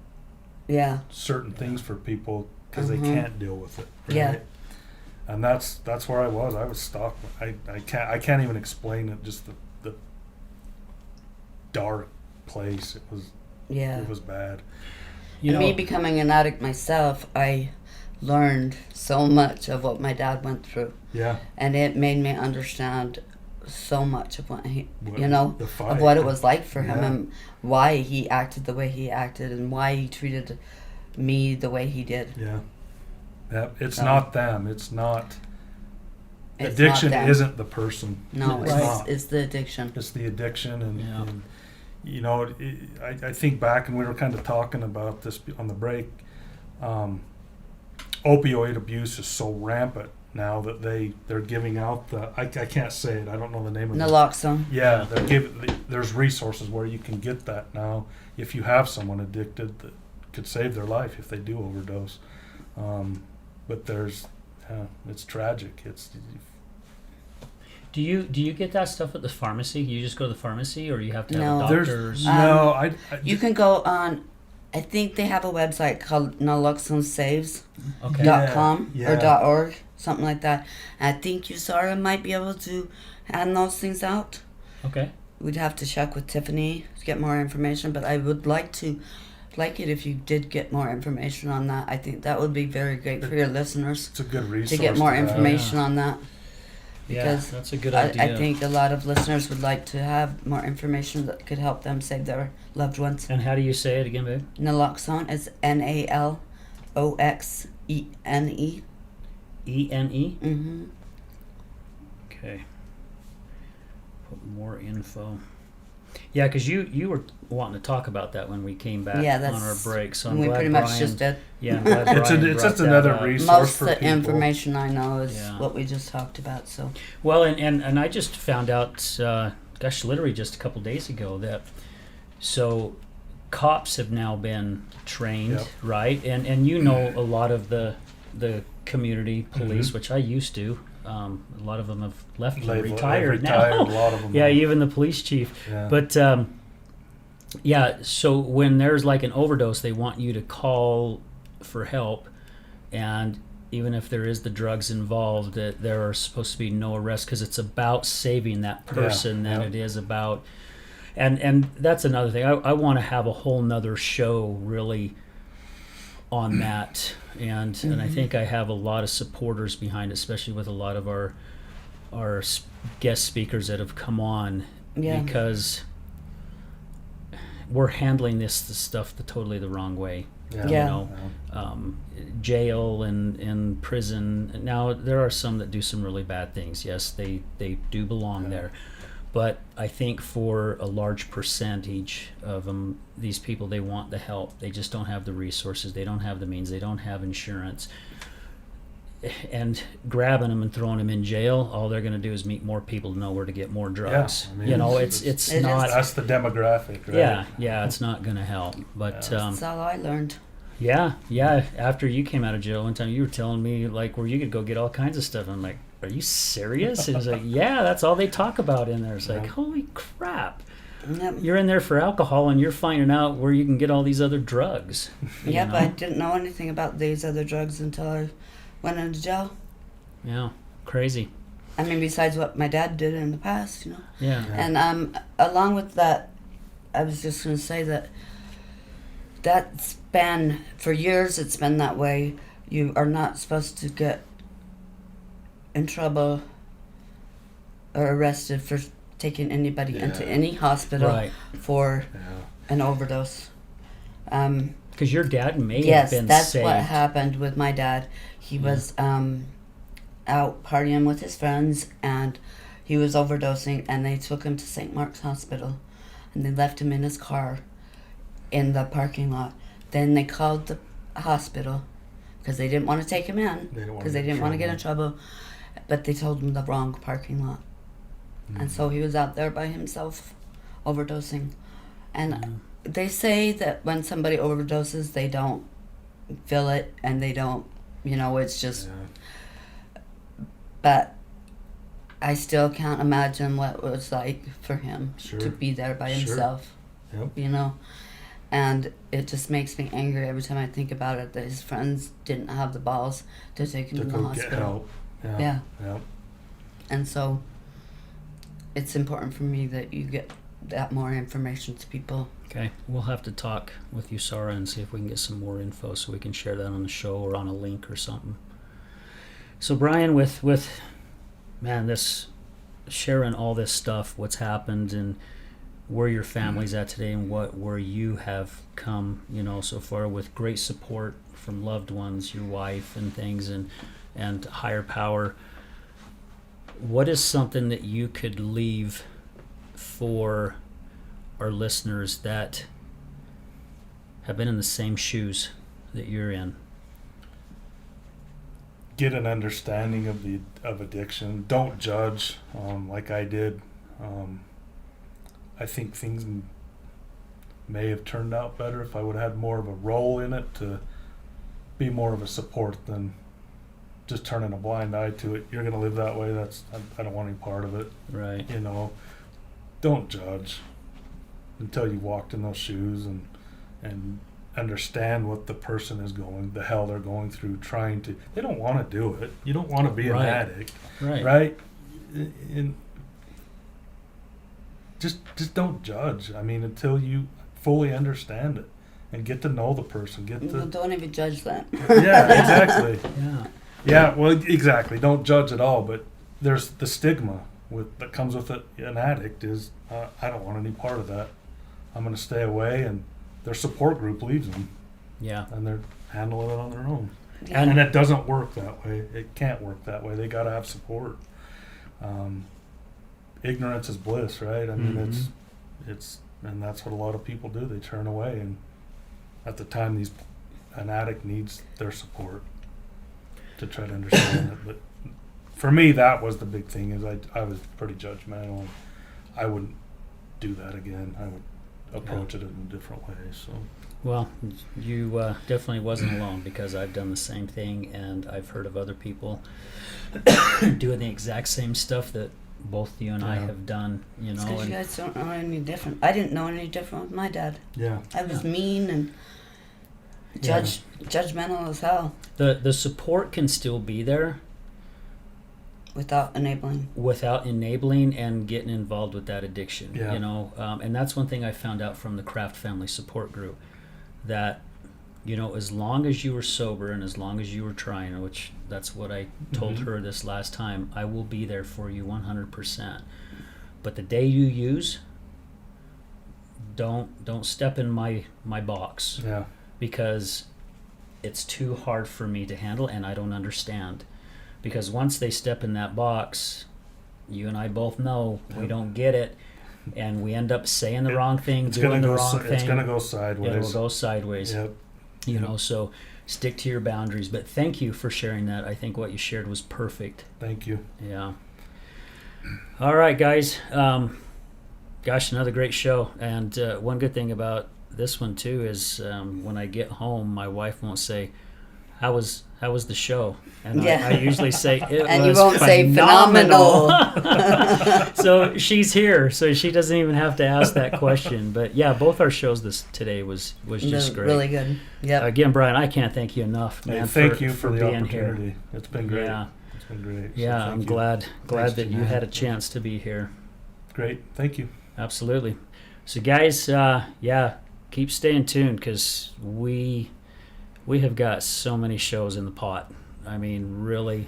Speaker 3: yeah,
Speaker 2: certain things for people because they
Speaker 3: Mhm.
Speaker 2: can't deal with it. Right?
Speaker 3: Yeah.
Speaker 2: And that's where I was. I was stuck. I can't even explain it. Just the dark place. It was bad.
Speaker 1: You know,
Speaker 3: me becoming an addict myself, I learned so much of what my dad went through,
Speaker 2: Yeah.
Speaker 3: and it made me understand so much of what he,
Speaker 2: The fight.
Speaker 3: of what it was like for him,
Speaker 2: Yeah.
Speaker 3: and why he acted the way he acted, and why he treated me the way he did.
Speaker 2: Yeah. Yeah. It's
Speaker 3: So-
Speaker 2: not them. It's not.
Speaker 3: It's
Speaker 2: Addiction
Speaker 3: not them.
Speaker 2: isn't the person.
Speaker 3: No,
Speaker 2: It's not.
Speaker 3: it's the addiction.
Speaker 2: It's the addiction, and,
Speaker 1: Yeah.
Speaker 2: and you know, I think back, and we were kind of talking about this on the break. Opioid abuse is so rampant now that they're giving out I can't say it. I don't know the name of it.
Speaker 3: Naloxone.
Speaker 2: Yeah, there's resources where you can get that now if you have someone addicted that could save their life if they do overdose. But it's tragic.
Speaker 1: do you get that stuff at the pharmacy? You just go to the pharmacy, or you have to have
Speaker 3: No.
Speaker 1: a doctor's?
Speaker 2: No,
Speaker 3: You can go on. I think they have a website called naloxonesaves.com
Speaker 1: Okay.
Speaker 2: Yeah.
Speaker 3: or .org, something like that. And I think USARA might be able to hand those things out.
Speaker 1: Okay.
Speaker 3: We'd have to check with Tiffany to get more information, but I would like it if you did get more information on that. I think that would be very great for your listeners
Speaker 2: It's a good resource
Speaker 3: to get more
Speaker 2: have.
Speaker 3: information on that.
Speaker 1: Yeah,
Speaker 3: Because
Speaker 1: that's a good
Speaker 3: I
Speaker 1: idea.
Speaker 3: think a lot of listeners would like to have more information that could help them save their loved ones.
Speaker 1: And how do you say it again, babe?
Speaker 3: Naloxone is NALOXENE.
Speaker 1: ENE.
Speaker 3: Mm-hmm.
Speaker 1: Okay. Put more info. Yeah, because you were wanting to talk about that when we came back
Speaker 3: Yeah,
Speaker 1: on
Speaker 3: that's-
Speaker 1: our break. So I'm
Speaker 3: We
Speaker 1: glad
Speaker 3: pretty much
Speaker 1: Brian,
Speaker 3: just did.
Speaker 1: Yeah, I'm glad Brian
Speaker 2: It's
Speaker 1: brought
Speaker 2: just
Speaker 1: that
Speaker 2: another
Speaker 1: up.
Speaker 2: resource
Speaker 3: Most
Speaker 2: for
Speaker 3: of the
Speaker 2: people.
Speaker 3: information I know is
Speaker 1: Yeah.
Speaker 3: what we just talked about. So
Speaker 1: Well, and I just found out, literally just a couple days ago that so cops have now been trained,
Speaker 2: Yep.
Speaker 1: right? And you know a lot of the community police,
Speaker 2: Mhm.
Speaker 1: which I used to. A lot of them have left and
Speaker 2: They've
Speaker 1: retired
Speaker 2: retired,
Speaker 1: now.
Speaker 2: a lot of them.
Speaker 1: Yeah,
Speaker 2: have.
Speaker 1: even the police chief.
Speaker 2: Yeah.
Speaker 1: But yeah, so when there's like an overdose, they want you to call for help, and even if there is the drugs involved, that there are supposed to be no arrests, because it's about saving that person than it is about. And that's another thing. I want to have a whole nother show really on that, and I think I have a lot of supporters behind it, especially with a lot of our guest speakers that have come on, because we're handling this stuff totally the wrong way. Jail and prison. Now there are some that do some really bad things. Yes, they do belong there, but I think for a large percentage of them, these people, they want the help. They just don't have the resources. They don't have the means. They don't have insurance. And grabbing them and throwing them in jail, all they're going to do is meet more people to know where to get more drugs. It's not.
Speaker 2: That's the demographic, right?
Speaker 1: Yeah, it's not going to help. But
Speaker 3: that's all I learned.
Speaker 1: Yeah. After you came out of jail one time, you were telling me like where you could go get all kinds of stuff. I'm like, are you serious? And it's like, yeah, that's all they talk about in there. It's like, holy crap.
Speaker 3: Yep.
Speaker 1: You're in there for alcohol and you're finding out where you can get all these other drugs.
Speaker 3: But I didn't know anything about these other drugs until I went into jail.
Speaker 1: Yeah, crazy.
Speaker 3: I mean, besides what my dad did in the past,
Speaker 1: Yeah.
Speaker 3: And along with that, I was just going to say that's been, for years it's been that way. You are not supposed to get in trouble or arrested for taking anybody into any hospital for an overdose.
Speaker 1: Because your dad may have
Speaker 3: Yes,
Speaker 1: been
Speaker 3: that's
Speaker 1: saved.
Speaker 3: what happened with my dad. He was out partying with his friends, and he was overdosing, and they took him to St. Mark's Hospital, and they left him in his car in the parking lot. Then they called the hospital because they didn't want to take him in, because they didn't want to get in trouble, but they told him the wrong parking lot. And so he was out there by himself overdosing. And they say that when somebody overdoses, they don't feel it, and they don't, it's just... But I still can't imagine what it was like for him to be there by himself, And it just makes me angry every time I think about it, that his friends didn't have the balls to take him to the hospital.
Speaker 2: Get help.
Speaker 3: Yeah. And so it's important for me that you get that more information to people.
Speaker 1: Okay, we'll have to talk with you, Sarah, and see if we can get some more info so we can share that on the show or on a link or something. So Brian, with this sharing all this stuff, what's happened and where your family's at today and where you have come, so far, with great support from loved ones, your wife and things, and higher power, what is something that you could leave for our listeners that have been in the same shoes that you're in?
Speaker 2: Get an understanding of addiction. Don't judge, like I did. I think things may have turned out better if I would have had more of a role in it, to be more of a support than just turning a blind eye to it. You're going to live that way. I don't want any part of it.
Speaker 1: Right.
Speaker 2: Don't judge until you walked in those shoes and understand what the person is the hell they're going through, they don't want to do it. You don't want to be an addict. Right? And just don't judge. I mean, until you fully understand it and get to know the person.
Speaker 3: Don't even judge them.
Speaker 2: Yeah, exactly.
Speaker 1: Yeah,
Speaker 2: well, exactly. Don't judge at all, but there's the stigma that comes with it. An addict is, I don't want any part of that. I'm going to stay away, and their support group leaves them.
Speaker 1: Yeah.
Speaker 2: And they're handling it on their own.
Speaker 3: Yeah.
Speaker 2: And it doesn't work that way. It can't work that way. They got to have support. Ignorance is bliss, right? I mean, it's and that's what a lot of people do. They turn away, and at the time, an addict needs their support to try to understand it. But for me, that was the big thing. Is I was pretty judgmental. I wouldn't do that again. I would approach it in a different way. So.
Speaker 1: Well, you definitely wasn't alone, because I've done the same thing, and I've heard of other people doing the exact same stuff that both you and I have done.
Speaker 3: It's because you guys don't know any different. I didn't know any different with my dad.
Speaker 2: Yeah.
Speaker 3: I was mean, and Judgmental as hell
Speaker 1: The support can still be there
Speaker 3: without enabling.
Speaker 1: without enabling and getting involved with that addiction.
Speaker 2: Yeah.
Speaker 1: You know, and that's one thing I found out from the Craft Family Support Group, that, you know, as long as you were sober and as long as you were trying, which that's what I told her this last time, I will be there for you 100%. But the day you use, don't step in my box,
Speaker 2: Yeah.
Speaker 1: because it's too hard for me to handle and I don't understand. Because once they step in that box, you and I both know we don't get it, and we end up saying the wrong thing,
Speaker 2: It's
Speaker 1: doing
Speaker 2: gonna
Speaker 1: the
Speaker 2: go.
Speaker 1: wrong thing.
Speaker 2: It's gonna go sideways.
Speaker 1: It will go sideways.
Speaker 2: Yep.
Speaker 1: You know, so stick to your boundaries. But thank you for sharing that. I think what you shared was perfect.
Speaker 2: Thank you.
Speaker 1: Yeah. All right, guys. Gosh, another great show. And one good thing about this one too is when I get home, my wife won't say, "How was the show?" And
Speaker 3: Yeah.
Speaker 1: I usually say it
Speaker 3: And
Speaker 1: was
Speaker 3: you won't say phenomenal.
Speaker 1: So she's here, so she doesn't even have to ask that question. But yeah, both our shows today was just great.
Speaker 3: Really good. Yep.
Speaker 1: Again, Brian, I can't thank you enough,
Speaker 2: Hey,
Speaker 1: man.
Speaker 2: thank you for the
Speaker 1: being
Speaker 2: opportunity.
Speaker 1: here.
Speaker 2: It's been great.
Speaker 1: Yeah.
Speaker 2: It's been great. So
Speaker 1: Yeah,
Speaker 2: thank
Speaker 1: I'm
Speaker 2: you.
Speaker 1: glad
Speaker 2: Thanks,
Speaker 1: that you
Speaker 2: Janelle.
Speaker 1: had a chance to be here.
Speaker 2: Great. Thank you.
Speaker 1: Absolutely. So guys, keep staying tuned, because we have got so many shows in the pot. I mean, really,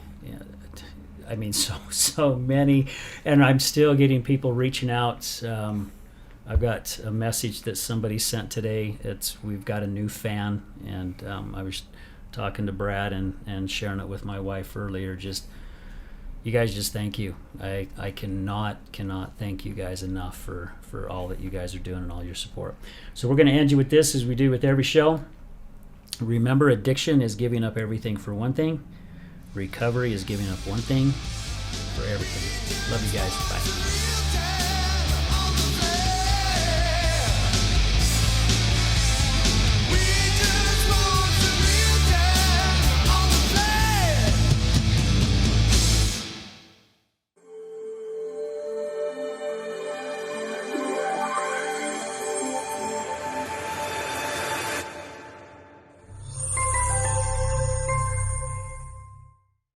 Speaker 1: so many, and I'm still getting people reaching out. I've got a message that somebody sent today. We've got a new fan, and I was talking to Brad and sharing it with my wife earlier. You guys, just thank you. I cannot thank you guys enough for all that you guys are doing and all your support. So we're going to end you with this, as we do with every show. Remember, addiction is giving up everything for one thing. Recovery is giving up one thing for everything. Love you guys. Bye.